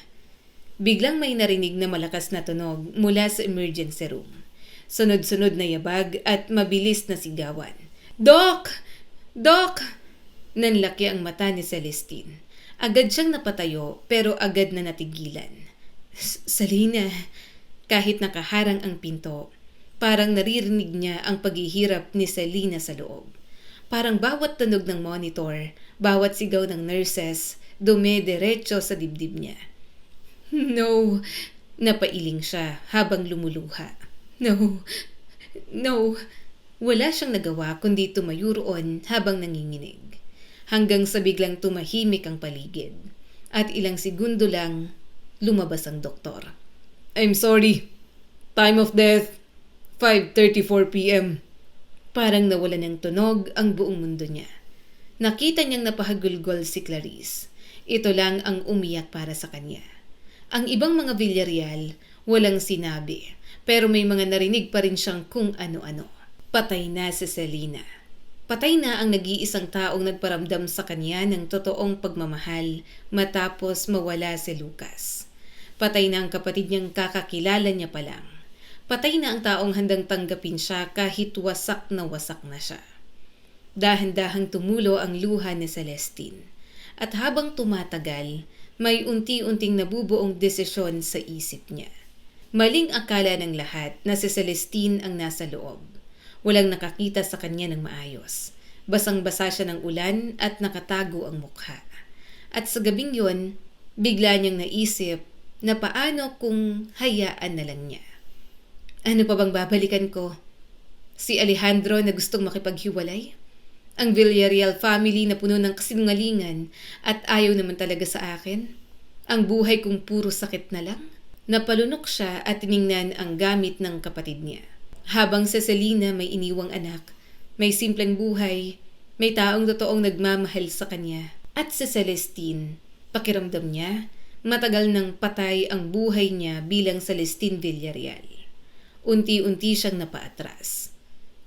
Biglang may narinig na malakas na tunog mula sa emergency room. Sunod-sunod na yabag at mabilis na sigawan. Doc! Doc! Nanlaki ang mata ni Celestine. Agad siyang napatayo pero agad na natigilan. Selena! Kahit nakaharang ang pinto, parang naririnig niya ang paghihirap ni Selena sa loob. Parang bawat tunog ng monitor, bawat sigaw ng nurses, dumediretso sa dibdib niya. No! Napailing siya habang lumuluha. No! No! Wala siyang nagawa kundi tumayo roon habang nanginginig. Hanggang sa biglang tumahimik ang paligid. At ilang segundo lang, lumabas ang doktor. I'm sorry. Time of death, 5:34 p.m. Parang nawala ng tunog ang buong mundo niya. Nakita niyang napahagulgol si Clarice. Ito lang ang umiyak para sa kanya. Ang ibang mga Villarreal, walang sinabi, pero may mga narinig pa rin siyang kung ano-ano. Patay na si Selena. Patay na ang nag-iisang taong nagparamdam sa kanya ng totoong pagmamahal matapos mawala si Lucas. Patay na ang kapatid niyang kakakilala niya pa lang. Patay na ang taong handang tanggapin siya kahit wasak na siya. Dahan-dahang tumulo ang luha ni Celestine. At habang tumatagal, may unti-unting nabubuong desisyon sa isip niya. Maling akala ng lahat na si Celestine ang nasa loob. Walang nakakita sa kanya ng maayos. Basang-basa siya ng ulan at nakatago ang mukha. At sa gabing yon, bigla niyang naisip na paano kung hayaan na lang niya. Ano pa bang babalikan ko? Si Alejandro na gustong makipaghiwalay? Ang Villarreal family na puno ng kasinungalingan at ayaw naman talaga sa akin? Ang buhay kong puro sakit na lang? Napalunok siya at tiningnan ang gamit ng kapatid niya. Habang si Selena may iniwang anak, may simpleng buhay, may taong totoong nagmamahal sa kanya. At si Celestine, pakiramdam niya, matagal nang patay ang buhay niya bilang Celestine Villarreal. Unti-unti siyang napaatras.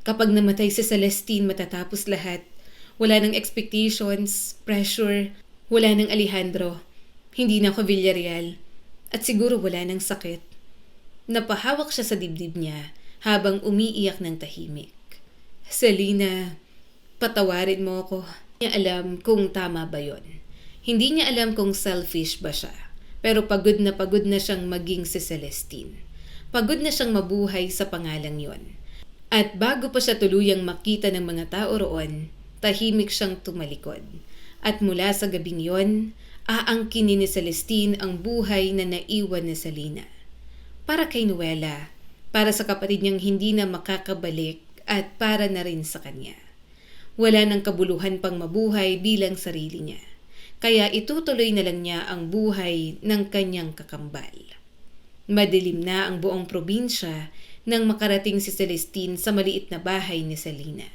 Kapag namatay si Celestine matatapos lahat, wala nang expectations, pressure, wala nang Alejandro, hindi na ako Villarreal, at siguro wala nang sakit. Napahawak siya sa dibdib niya habang umiiyak ng tahimik. Selena, patawarin mo ako. Hindi niya alam kung tama ba yon. Hindi niya alam kung selfish ba siya. Pero pagod na siyang maging si Celestine. Pagod na siyang mabuhay sa pangalang yon. At bago pa siya tuluyang makita ng mga tao roon, tahimik siyang tumalikod. At mula sa gabing yon, aangkinin ni Celestine ang buhay na naiwan ni Selena. Para kay Noela, para sa kapatid niyang hindi na makakabalik at para na rin sa kanya. Wala nang kabuluhan pang mabuhay bilang sarili niya. Kaya itutuloy na lang niya ang buhay ng kanyang kakambal. Madilim na ang buong probinsya nang makarating si Celestine sa maliit na bahay ni Selena.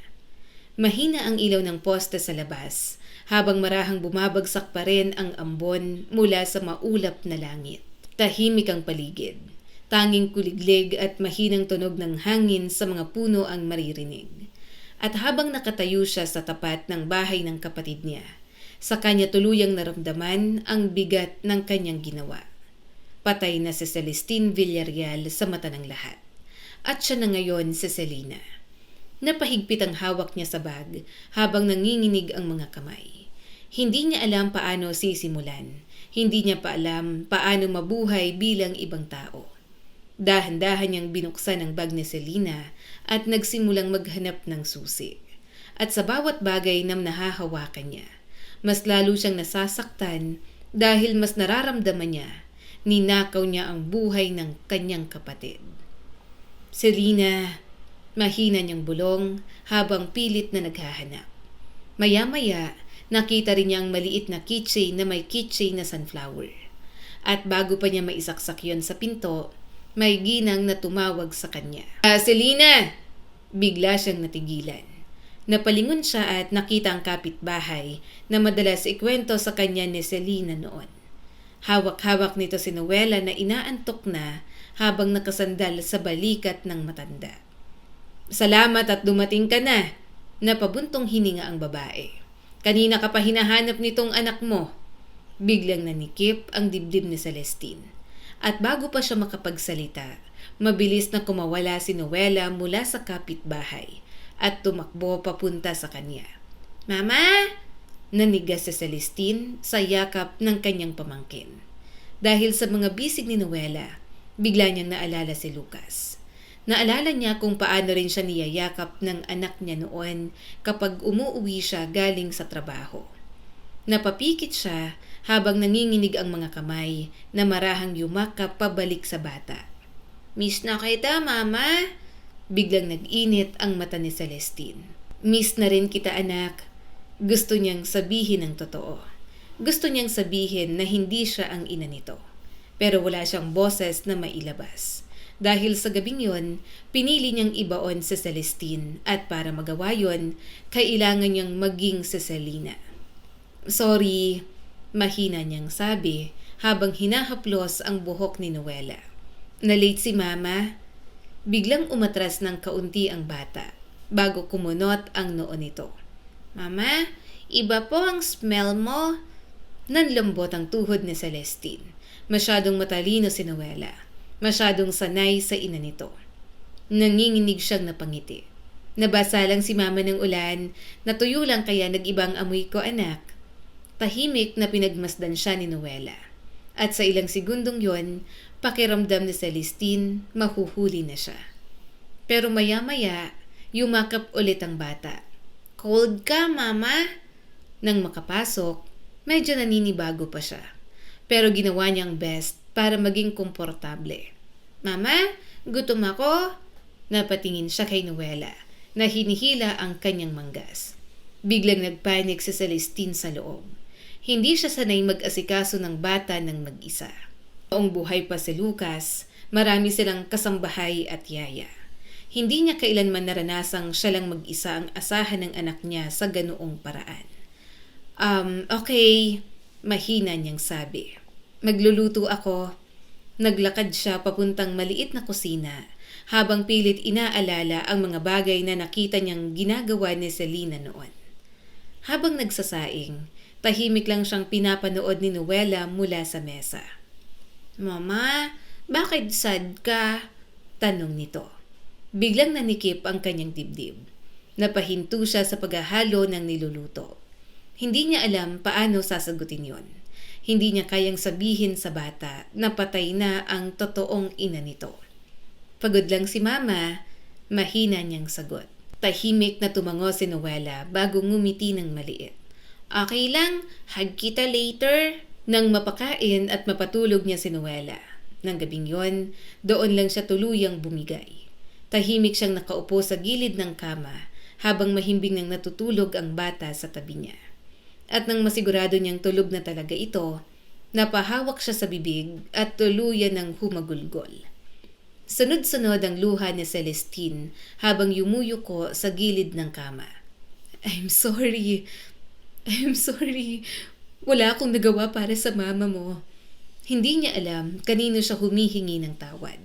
Mahina ang ilaw ng poste sa labas, habang marahang bumabagsak pa rin ang ambon mula sa maulap na langit. Tahimik ang paligid. Tanging kuliglig at mahinang tunog ng hangin sa mga puno ang maririnig. At habang nakatayo siya sa tapat ng bahay ng kapatid niya, Saka niya tuluyang naramdaman ang bigat ng kanyang ginawa. Patay na si Celestine Villarreal sa mata ng lahat. At siya na ngayon si Selena. Napahigpit ang hawak niya sa bag habang nanginginig ang mga kamay. Hindi niya alam paano sisimulan. Hindi niya pa alam paano mabuhay bilang ibang tao. Dahan-dahan niyang binuksan ang bag ni Selena at nagsimulang maghanap ng susi. At sa bawat bagay na nahahawakan niya, mas lalo siyang nasasaktan dahil mas nararamdaman niya, ninakaw niya ang buhay ng kanyang kapatid. Selena, mahina niyang bulong habang pilit na naghahanap. Maya-maya, nakita rin niya ang maliit na keychain na may keychain na sunflower. At bago pa niya maisaksak yon sa pinto, may ginang na tumawag sa kanya. Selena! Bigla siyang natigilan. Napalingon siya at nakita ang kapitbahay na madalas ikwento sa kanya ni Selena noon. Hawak-hawak nito si Noela na inaantok na habang nakasandal sa balikat ng matanda. Salamat at dumating ka na, napabuntong hininga ang babae. Kanina ka pa hinahanap nitong anak mo. Biglang nanikip ang dibdib ni Celestine. At bago pa siya makapagsalita, mabilis na kumawala si Noela mula sa kapitbahay at tumakbo papunta sa kanya. Mama! Nanigas si Celestine sa yakap ng kanyang pamangkin. Dahil sa mga bisig ni Noela, bigla niyang naalala si Lucas. Naalala niya kung paano rin siya niyayakap ng anak niya noon kapag umuuwi siya galing sa trabaho. Napapikit siya habang nanginginig ang mga kamay na marahang yumakap pabalik sa bata. Miss na kita, Mama! Biglang nag-init ang mata ni Celestine. Miss na rin kita, anak. Gusto niyang sabihin ang totoo. Gusto niyang sabihin na hindi siya ang ina nito. Pero wala siyang boses na mailabas. Dahil sa gabing yon, pinili niyang ibaon si Celestine at para magawa yon, kailangan niyang maging si Selena. Sorry, mahina niyang sabi habang hinahaplos ang buhok ni Noela. Na-late si Mama. Biglang umatras ng kaunti ang bata bago kumunot ang noo nito. Mama, iba po ang smell mo. Nanlambot ang tuhod ni Celestine. Masyadong matalino si Noela. Masyadong sanay sa ina nito. Nanginginig siyang napangiti. Nabasa lang si Mama ng ulan, natuyo lang kaya nag-ibang amoy ko, anak. Tahimik na pinagmasdan siya ni Noela. At sa ilang segundong yon, pakiramdam ni Celestine, mahuhuli na siya. Pero maya-maya, yumakap ulit ang bata. Cold ka, Mama? Nang makapasok, medyo naninibago pa siya. Pero ginawa niyang best para maging komportable. Mama, gutom ako? Napatingin siya kay Noela na hinihila ang kanyang manggas. Biglang nagpanik si Celestine sa loob. Hindi siya sanay mag-asikaso ng bata ng mag-isa. Noong buhay pa si Lucas, marami silang kasambahay at yaya. Hindi niya kailanman naranasang siya lang mag-isa ang asahan ng anak niya sa ganoong paraan. Okay, mahina niyang sabi. Magluluto ako. Naglakad siya papuntang maliit na kusina habang pilit inaalala ang mga bagay na nakita niyang ginagawa ni Selena noon. Habang nagsasaing, tahimik lang siyang pinapanood ni Noela mula sa mesa. Mama, bakit sad ka? Tanong nito. Biglang nanikip ang kanyang dibdib. Napahinto siya sa paghahalo ng niluluto. Hindi niya alam paano sasagutin yon. Hindi niya kayang sabihin sa bata na patay na ang totoong ina nito. Pagod lang si Mama, mahina niyang sagot. Tahimik na tumango si Noela bago ngumiti ng maliit. Okay lang, hug kita later. Nang mapakain at mapatulog niya si Noela. Nang gabing yon, doon lang siya tuluyang bumigay. Tahimik siyang nakaupo sa gilid ng kama habang mahimbing nang natutulog ang bata sa tabi niya. At nang masigurado niyang tulog na talaga ito, napahawak siya sa bibig at tuluyan ng humagulgol. Sunod-sunod ang luha ni Celestine habang yumuyuko sa gilid ng kama. I'm sorry. Wala akong nagawa para sa mama mo. Hindi niya alam kanino siya humihingi ng tawad.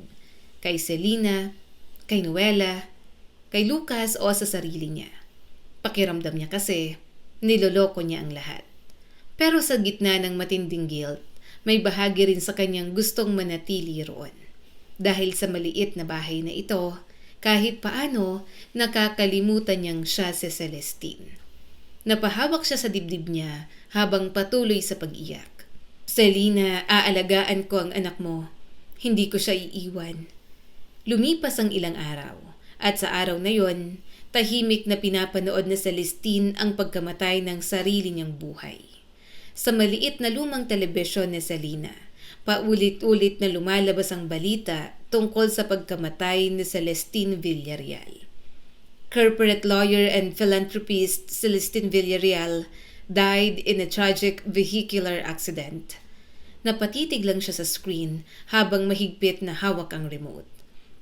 Kay Selena, kay Noela, kay Lucas o sa sarili niya. Pakiramdam niya kasi, niloloko niya ang lahat. Pero sa gitna ng matinding guilt, may bahagi rin sa kanyang gustong manatili roon. Dahil sa maliit na bahay na ito, kahit paano, nakakalimutan niyang siya si Celestine. Napahawak siya sa dibdib niya habang patuloy sa pag-iyak. Selena, aalagaan ko ang anak mo. Hindi ko siya iiwan. Lumipas ang ilang araw, at sa araw na yon, tahimik na pinapanood na Celestine ang pagkamatay ng sarili niyang buhay. Sa maliit na lumang telebisyon ni Selena, paulit-ulit na lumalabas ang balita tungkol sa pagkamatay ni Celestine Villarreal. Corporate lawyer and philanthropist Celestine Villarreal died in a tragic vehicular accident. Napatitig lang siya sa screen habang mahigpit na hawak ang remote.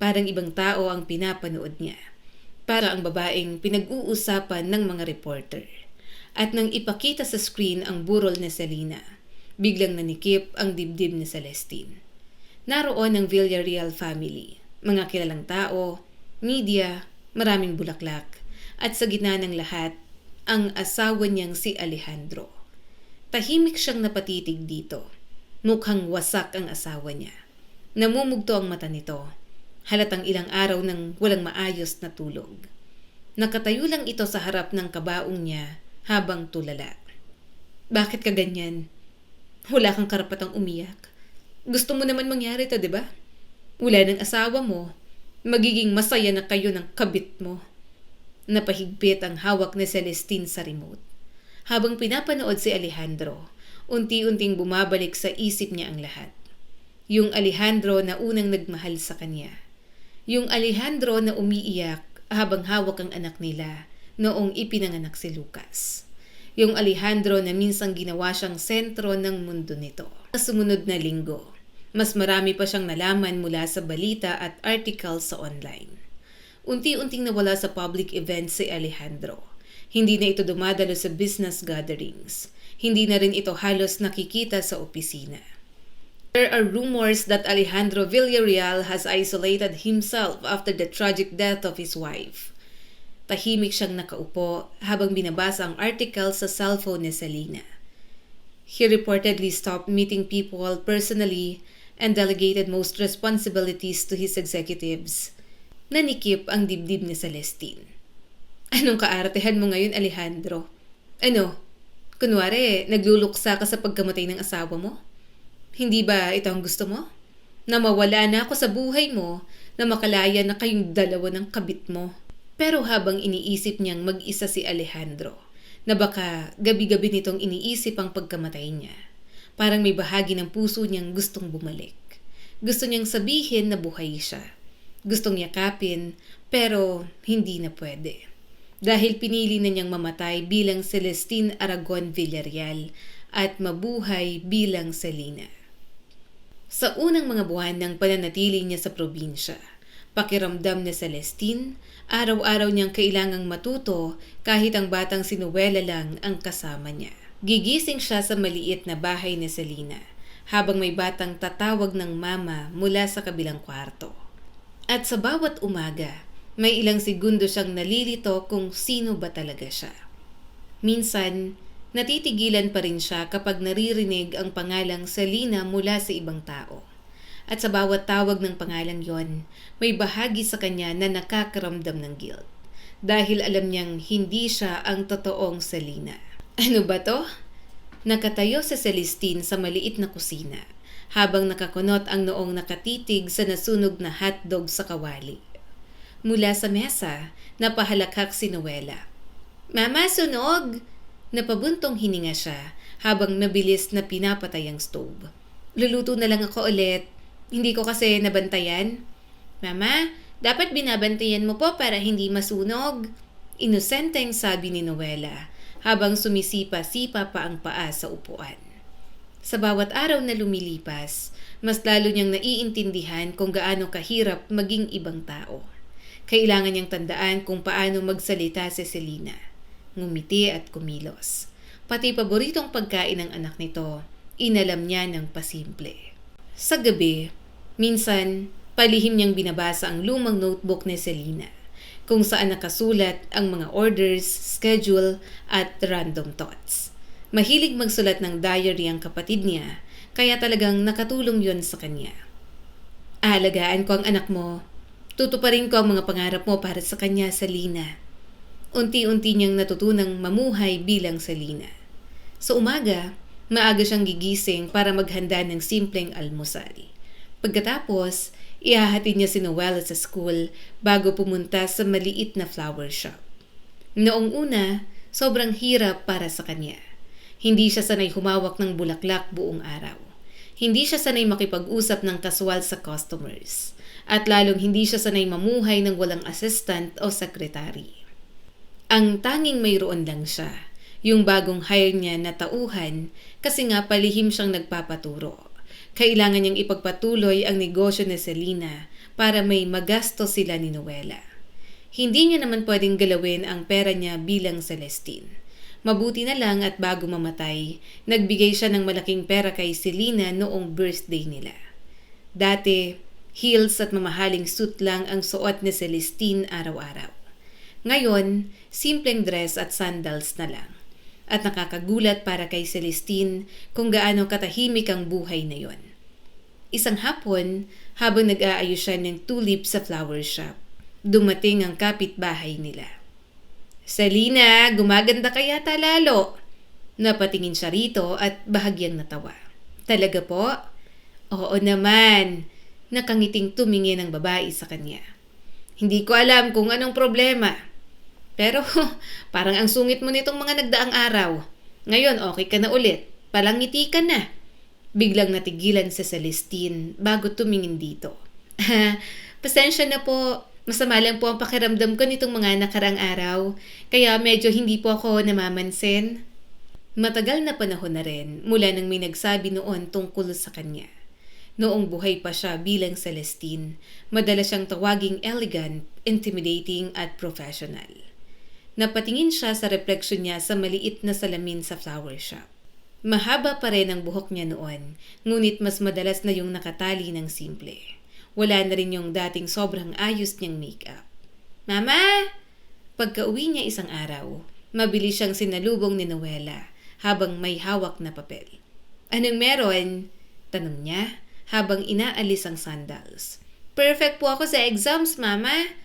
Parang ibang tao ang pinapanood niya. Para ang babaeng pinag-uusapan ng mga reporter. At nang ipakita sa screen ang burol ni Selena, biglang nanikip ang dibdib ni Celestine. Naroon ang Villarreal family, mga kilalang tao, media, maraming bulaklak, at sa gitna ng lahat, ang asawa niyang si Alejandro. Tahimik siyang napatitig dito. Mukhang wasak ang asawa niya. Namumugto ang mata nito. Halatang ilang araw nang walang maayos na tulog. Nakatayo lang ito sa harap ng kabaong niya habang tulala. Bakit ka ganyan? Wala kang karapatang umiyak. Gusto mo naman mangyari ito, di ba? Wala ng asawa mo. Magiging masaya na kayo ng kabit mo. Napahigpit ang hawak ni Celestine sa remote. Habang pinapanood si Alejandro, unti-unting bumabalik sa isip niya ang lahat. Yung Alejandro na unang nagmahal sa kanya. Yung Alejandro na umiiyak habang hawak ang anak nila noong ipinanganak si Lucas. Yung Alejandro na minsang ginawa siyang sentro ng mundo nito. Sa sumunod na linggo, mas marami pa siyang nalaman mula sa balita at articles sa online. Unti-unting nawala sa public events si Alejandro. Hindi na ito dumadalo sa business gatherings. Hindi na rin ito halos nakikita sa opisina. There are rumors that Alejandro Villarreal has isolated himself after the tragic death of his wife. Tahimik siyang nakaupo habang binabasa ang article sa cellphone ni Selena. He reportedly stopped meeting people personally and delegated most responsibilities to his executives. Nanikip ang dibdib ni Celestine. Anong kaartehan mo ngayon, Alejandro? Ano? Kunwari, nagluluksa ka sa pagkamatay ng asawa mo? Hindi ba ito ang gusto mo? Na mawala na ako sa buhay mo, na makalaya na kayong dalawa ng kabit mo. Pero habang iniisip niyang mag-isa si Alejandro, na baka gabi-gabi nitong iniisip ang pagkamatay niya, parang may bahagi ng puso niyang gustong bumalik. Gusto niyang sabihin na buhay siya. Gustong yakapin, pero hindi na pwede. Dahil pinili na niyang mamatay bilang Celestine Aragon Villarreal at mabuhay bilang Selena. Sa unang mga buwan ng pananatili niya sa probinsya, pakiramdam ni Celestine, araw-araw niyang kailangang matuto kahit ang batang si Noela lang ang kasama niya. Gigising siya sa maliit na bahay ni Selena habang may batang tatawag ng mama mula sa kabilang kwarto. At sa bawat umaga, may ilang segundo siyang nalilito kung sino ba talaga siya. Minsan, natitigilan pa rin siya kapag naririnig ang pangalang Selena mula sa ibang tao. At sa bawat tawag ng pangalang yon, may bahagi sa kanya na nakakaramdam ng guilt. Dahil alam niyang hindi siya ang totoong Selena. Ano ba to? Nakatayo si Celestine sa maliit na kusina habang nakakunot ang noong nakatitig sa nasunog na hotdog sa kawali. Mula sa mesa, napahalakhak si Noela. Mama, sunog! Napabuntong hininga siya habang mabilis na pinapatay ang stove. Luluto na lang ako ulit. Hindi ko kasi nabantayan. Mama, dapat binabantayan mo po para hindi masunog. Inosenteng sabi ni Noela habang sumisipa-sipa pa ang paa sa upuan. Sa bawat araw na lumilipas, mas lalo niyang naiintindihan kung gaano kahirap maging ibang tao. Kailangan niyang tandaan kung paano magsalita si Selena. Ngumiti at kumilos. Pati paboritong pagkain ng anak nito, inalam niya ng pasimple. Sa gabi, minsan, palihim niyang binabasa ang lumang notebook ni Selena, kung saan nakasulat ang mga orders, schedule, at random thoughts. Mahilig magsulat ng diary ang kapatid niya, kaya talagang nakatulong yon sa kanya. Aalagaan ko ang anak mo. Tutuparin ko ang mga pangarap mo para sa kanya, Salina. Unti-unti niyang natutunang mamuhay bilang Salina. Sa umaga, maaga siyang gigising para maghanda ng simpleng almusal. Pagkatapos, ihahatid niya si Noelle sa school bago pumunta sa maliit na flower shop. Noong una, sobrang hirap para sa kanya. Hindi siya sanay humawak ng bulaklak buong araw. Hindi siya sanay makipag-usap ng kaswal sa customers. At lalong hindi siya sanay mamuhay ng walang assistant o sekretary. Ang tanging mayroon lang siya, yung bagong hire niya na tauhan kasi nga palihim siyang nagpapaturo. Kailangan niyang ipagpatuloy ang negosyo ni Selena para may magasto sila ni Noella. Hindi niya naman pwedeng galawin ang pera niya bilang Celestine. Mabuti na lang at bago mamatay, nagbigay siya ng malaking pera kay Selena noong birthday nila. Dati, heels at mamahaling suit lang ang suot ni Celestine araw-araw. Ngayon, simpleng dress at sandals na lang. At nakakagulat para kay Celestine kung gaano katahimik ang buhay na yon. Isang hapon, habang nag-aayos siya ng tulip sa flower shop, dumating ang kapitbahay nila. Selena, gumaganda ka yata lalo. Napatingin siya rito at bahagyang natawa. Talaga po? Oo naman. Nakangiting tumingin ang babae sa kanya. Hindi ko alam kung anong problema. Pero parang ang sungit mo nitong mga nagdaang araw. Ngayon okay ka na ulit. Palangiti ka na. Biglang natigilan si Celestine bago tumingin dito. Pasensya na po. Masama lang po ang pakiramdam ko nitong mga nakarang araw, kaya medyo hindi po ako namamansin. Matagal na panahon na rin mula nang may nagsabi noon tungkol sa kanya. Noong buhay pa siya bilang Celestine, madalas siyang tawaging elegant, intimidating at professional. Napatingin siya sa refleksyon niya sa maliit na salamin sa flower shop. Mahaba pa rin ang buhok niya noon, ngunit mas madalas na yung nakatali ng simple. Wala na rin yung dating sobrang ayos niyang makeup. Mama! Pagka-uwi niya isang araw, mabilis siyang sinalubong ni Noella habang may hawak na papel. Anong meron? Tanong niya habang inaalis ang sandals. Perfect po ako sa exams, Mama!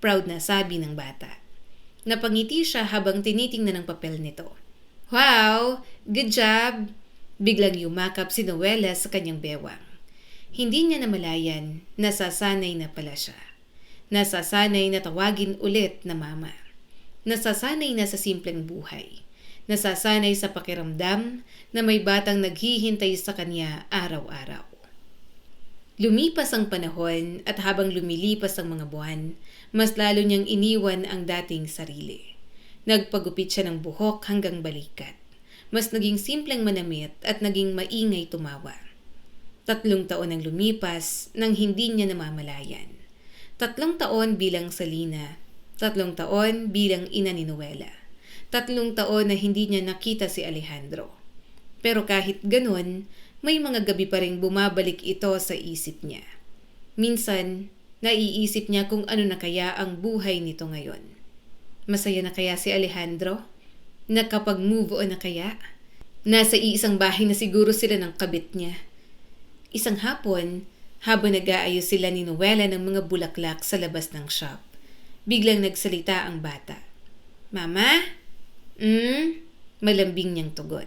Proud na sabi ng bata. Napangiti siya habang tinitingnan ang papel nito. Wow! Good job! Biglang yumakap si Noella sa kanyang bewang. Hindi niya namalayan, nasasanay na pala siya. Nasasanay na tawagin ulit na mama. Nasasanay na sa simpleng buhay. Nasasanay sa pakiramdam na may batang naghihintay sa kanya araw-araw. Lumipas ang panahon at habang lumilipas ang mga buwan, mas lalo niyang iniwan ang dating sarili. Nagpagupit siya ng buhok hanggang balikat. Mas naging simpleng manamit at naging maingay tumawa. 3 taon ang lumipas nang hindi niya namamalayan. 3 taon bilang Selena, 3 taon bilang ina ni Noella, 3 taon na hindi niya nakita si Alejandro. Pero kahit ganun, may mga gabi pa ring bumabalik ito sa isip niya. Minsan, naiisip niya kung ano na kaya ang buhay nito ngayon. Masaya na kaya si Alejandro? Nakapag-move on na kaya? Nasa iisang bahay na siguro sila ng kabit niya. Isang hapon, habang nag-aayos sila ni Noella ng mga bulaklak sa labas ng shop, biglang nagsalita ang bata. Mama? Malambing niyang tugon.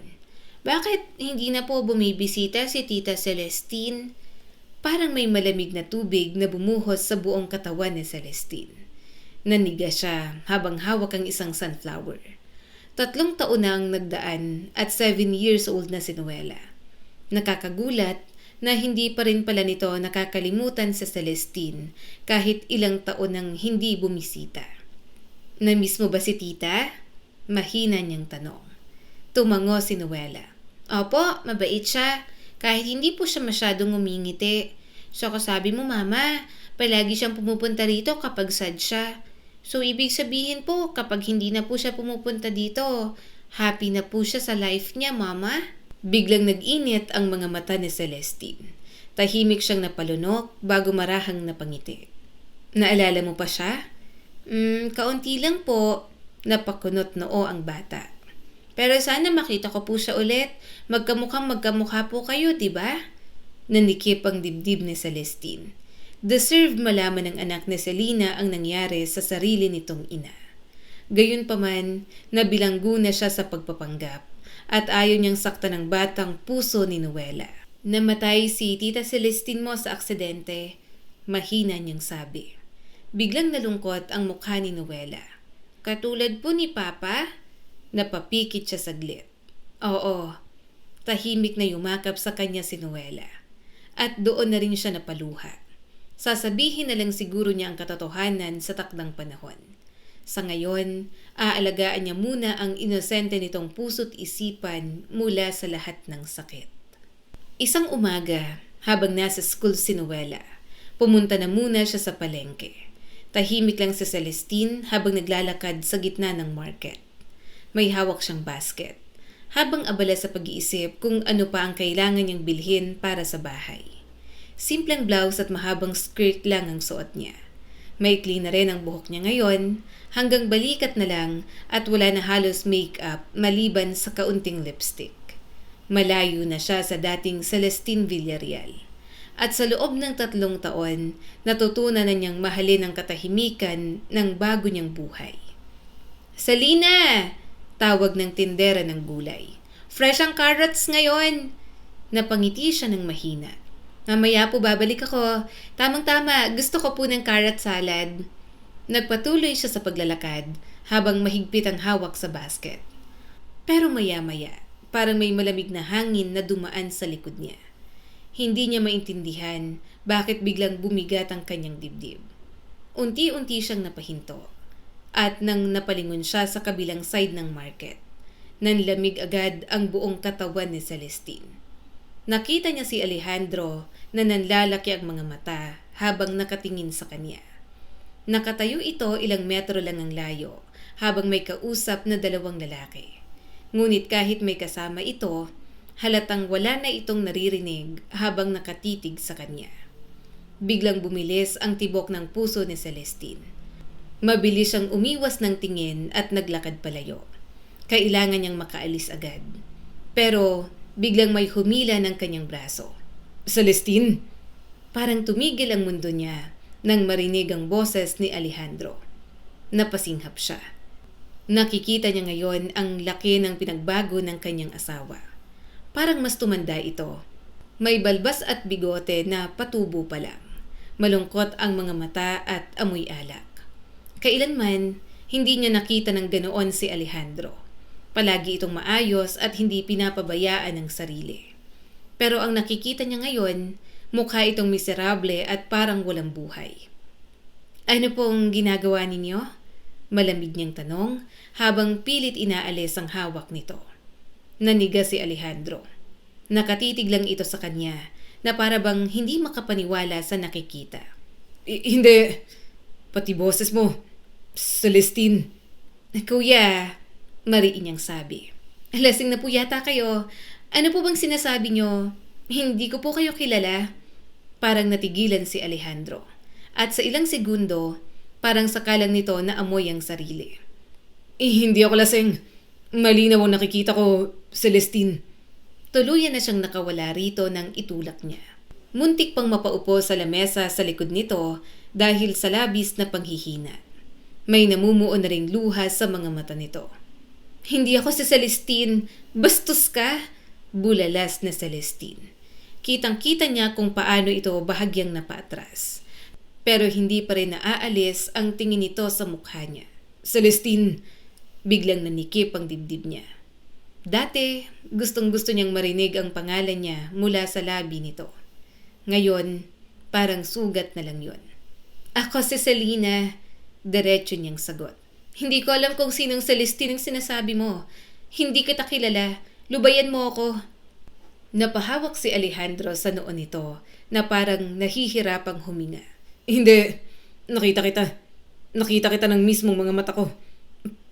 Bakit hindi na po bumibisita si Tita Celestine? Parang may malamig na tubig na bumuhos sa buong katawan ni Celestine. Naniga siya habang hawak ang isang sunflower. 3 taon na ang nagdaan at 7 years old na si Noella. Nakakagulat na hindi pa rin pala nito nakakalimutan sa Celestine kahit ilang taon nang hindi bumisita. Namiss mo ba si tita? Mahina niyang tanong. Tumango si Noella. Opo, mabait siya. Kahit hindi po siya masyadong umingiti. So sabi mo mama, palagi siyang pumupunta rito kapag sad siya. So ibig sabihin po kapag hindi na po siya pumupunta dito, happy na po siya sa life niya mama? Biglang nag-init ang mga mata ni Celestine. Tahimik siyang napalunok bago marahang napangiti. Naalala mo pa siya? Kaunti lang po. Napakunot noo ang bata. Pero sana makita ko po siya ulit. Magkamukhang magkamukha po kayo, di ba? Nanikip ang dibdib ni Celestine. Deserve malaman ng anak ni Selena ang nangyari sa sarili nitong ina. Gayunpaman, nabilanggo na siya sa pagpapanggap at ayaw niyang sakta ng batang puso ni Noela. Namatay si Tita Celestine mo sa aksidente, mahina niyang sabi. Biglang nalungkot ang mukha ni Noela. Katulad po ni Papa? Napapikit siya saglit. Oo, tahimik na yumakap sa kanya si Noela. At doon na rin siya napaluha. Sasabihin na lang siguro niya ang katotohanan sa takdang panahon. Sa ngayon, aalagaan niya muna ang inosente nitong puso't isipan mula sa lahat ng sakit. Isang umaga, habang nasa school si Noela, pumunta na muna siya sa palengke. Tahimik lang si Celestine habang naglalakad sa gitna ng market. May hawak siyang basket, habang abala sa pag-iisip kung ano pa ang kailangan niyang bilhin para sa bahay. Simpleng blouse at mahabang skirt lang ang suot niya. Maikli na rin ang buhok niya ngayon, hanggang balikat na lang at wala na halos make-up maliban sa kaunting lipstick. Malayo na siya sa dating Celestine Villarreal. At sa loob ng 3 taon, natutunan na niyang mahalin ang katahimikan ng bago niyang buhay. Selena! Tawag ng tindera ng gulay. Fresh ang carrots ngayon! Napangiti siya ng mahina. Mamaya po babalik ako. Tamang-tama, gusto ko po ng carrot salad. Nagpatuloy siya sa paglalakad habang mahigpit ang hawak sa basket. Pero maya-maya, parang may malamig na hangin na dumaan sa likod niya. Hindi niya maintindihan bakit biglang bumigat ang kanyang dibdib. Unti-unti siyang napahinto. At nang napalingon siya sa kabilang side ng market, nanlamig agad ang buong katawan ni Celestine. Nakita niya si Alejandro na nanlalaki ang mga mata habang nakatingin sa kanya. Nakatayo ito ilang metro lang ang layo habang may kausap na 2 lalaki. Ngunit kahit may kasama ito, halatang wala na itong naririnig habang nakatitig sa kanya. Biglang bumilis ang tibok ng puso ni Celestine. Mabilis siyang umiwas ng tingin at naglakad palayo. Kailangan niyang makaalis agad. Pero biglang may humila ng kanyang braso. Celestine! Parang tumigil ang mundo niya nang marinig ang boses ni Alejandro. Napasinghap siya. Nakikita niya ngayon ang laki ng pinagbago ng kanyang asawa. Parang mas tumanda ito. May balbas at bigote na patubo pa lang. Malungkot ang mga mata at amoy alak. Kailanman, hindi niya nakita ng ganoon si Alejandro. Palagi itong maayos at hindi pinapabayaan ng sarili. Pero ang nakikita niya ngayon, mukha itong miserable at parang walang buhay. Ano pong ginagawa ninyo? Malamig niyang tanong habang pilit inaalis ang hawak nito. Naniga si Alejandro. Nakatitig lang ito sa kanya na para bang hindi makapaniwala sa nakikita. Hindi, pati boses mo. Celestine. Kuya, mariin niyang sabi. Lasing na po yata kayo. Ano po bang sinasabi niyo? Hindi ko po kayo kilala. Parang natigilan si Alejandro. At sa ilang segundo, parang sakalang nito na amoy ang sarili. Hindi ako lasing. Malinaw ang nakikita ko, Celestine. Tuluyan na siyang nakawala rito nang itulak niya. Muntik pang mapaupo sa lamesa sa likod nito dahil sa labis na panghihina. May namumuo na ring luha sa mga mata nito. Hindi ako si Celestine. Bastos ka! Bulalas na Celestine. Kitang-kita niya kung paano ito bahagyang napaatras. Pero hindi pa rin naaalis ang tingin nito sa mukha niya. Celestine! Biglang nanikip ang dibdib niya. Dati, gustong-gusto niyang marinig ang pangalan niya mula sa labi nito. Ngayon, parang sugat na lang yun. Ako si Selena. Diretso niyang sagot. Hindi ko alam kung sinong Celestine ang sinasabi mo. Hindi kita kilala. Lubayan mo ako. Napahawak si Alejandro sa noon nito na parang nahihirapang huminga. Hindi. Nakita kita. Nakita kita ng mismong mga mata ko.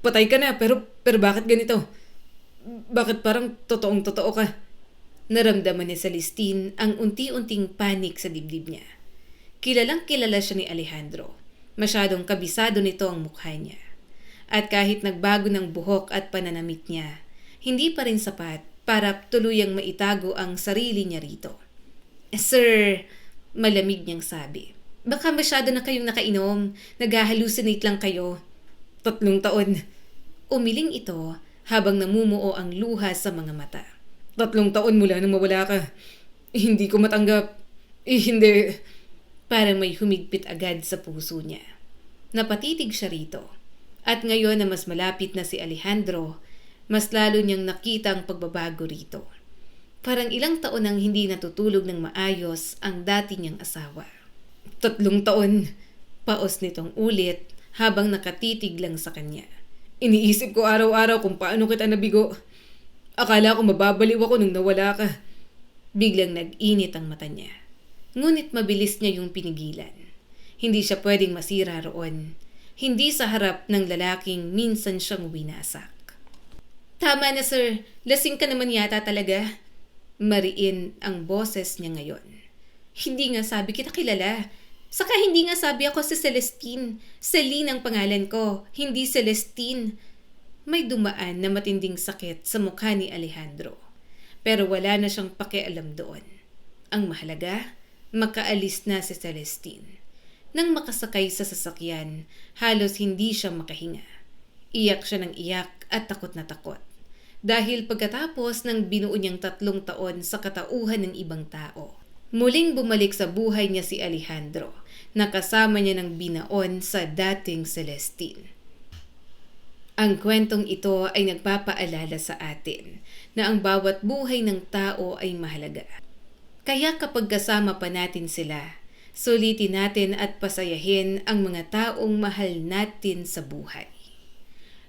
Patay ka na pero bakit ganito? Bakit parang totoong-totoo ka? Naramdaman ni Celestine ang unti-unting panik sa dibdib niya. Kilalang kilala siya ni Alejandro. Masyadong kabisado nito ang mukha niya. At kahit nagbago ng buhok at pananamit niya, hindi pa rin sapat para tuluyang maitago ang sarili niya rito. Sir, malamig niyang sabi. Baka masyado na kayong nakainom. Nag-hallucinate lang kayo. 3 taon. Umiling ito habang namumuo ang luha sa mga mata. 3 taon mula nang mawala ka. Hindi ko matanggap. Hindi. Parang may humigpit agad sa puso niya. Napatitig siya rito. At ngayon na mas malapit na si Alejandro, mas lalo niyang nakita ang pagbabago rito. Parang ilang taon nang hindi natutulog ng maayos ang dati niyang asawa. 3 taon. Paos nitong ulit habang nakatitig lang sa kanya. Iniisip ko araw-araw kung paano kita nabigo. Akala ko mababaliw ako nung nawala ka. Biglang nag-init ang mata niya. Ngunit mabilis niya yung pinigilan. Hindi siya pwedeng masira roon. Hindi sa harap ng lalaking minsan siyang winasak. Tama na sir, lasing ka naman yata talaga. Mariin ang boses niya ngayon. Hindi nga sabi kita kilala. Saka hindi nga sabi ako si Celestine. Celine ang pangalan ko, hindi Celestine. May dumaan na matinding sakit sa mukha ni Alejandro. Pero wala na siyang pakialam doon. Ang mahalaga, makaalis na si Celestine. Nang makasakay sa sasakyan, halos hindi siya makahinga. Iyak siya ng iyak at takot na takot. Dahil pagkatapos ng binuo niyang 3 taon sa katauhan ng ibang tao, muling bumalik sa buhay niya si Alejandro, na kasama niya ng binaon sa dating Celestine. Ang kwentong ito ay nagpapaalala sa atin na ang bawat buhay ng tao ay mahalaga. Kaya kapag kasama pa natin sila, sulitin natin at pasayahin ang mga taong mahal natin sa buhay.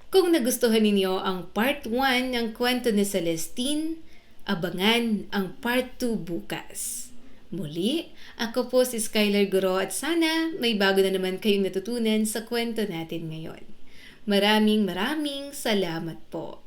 Kung nagustuhan ninyo ang part 1 ng kwento ni Celestine, abangan ang part 2 bukas. Muli, ako po si Skylar Guro at sana may bago na naman kayong natutunan sa kwento natin ngayon. Maraming salamat po.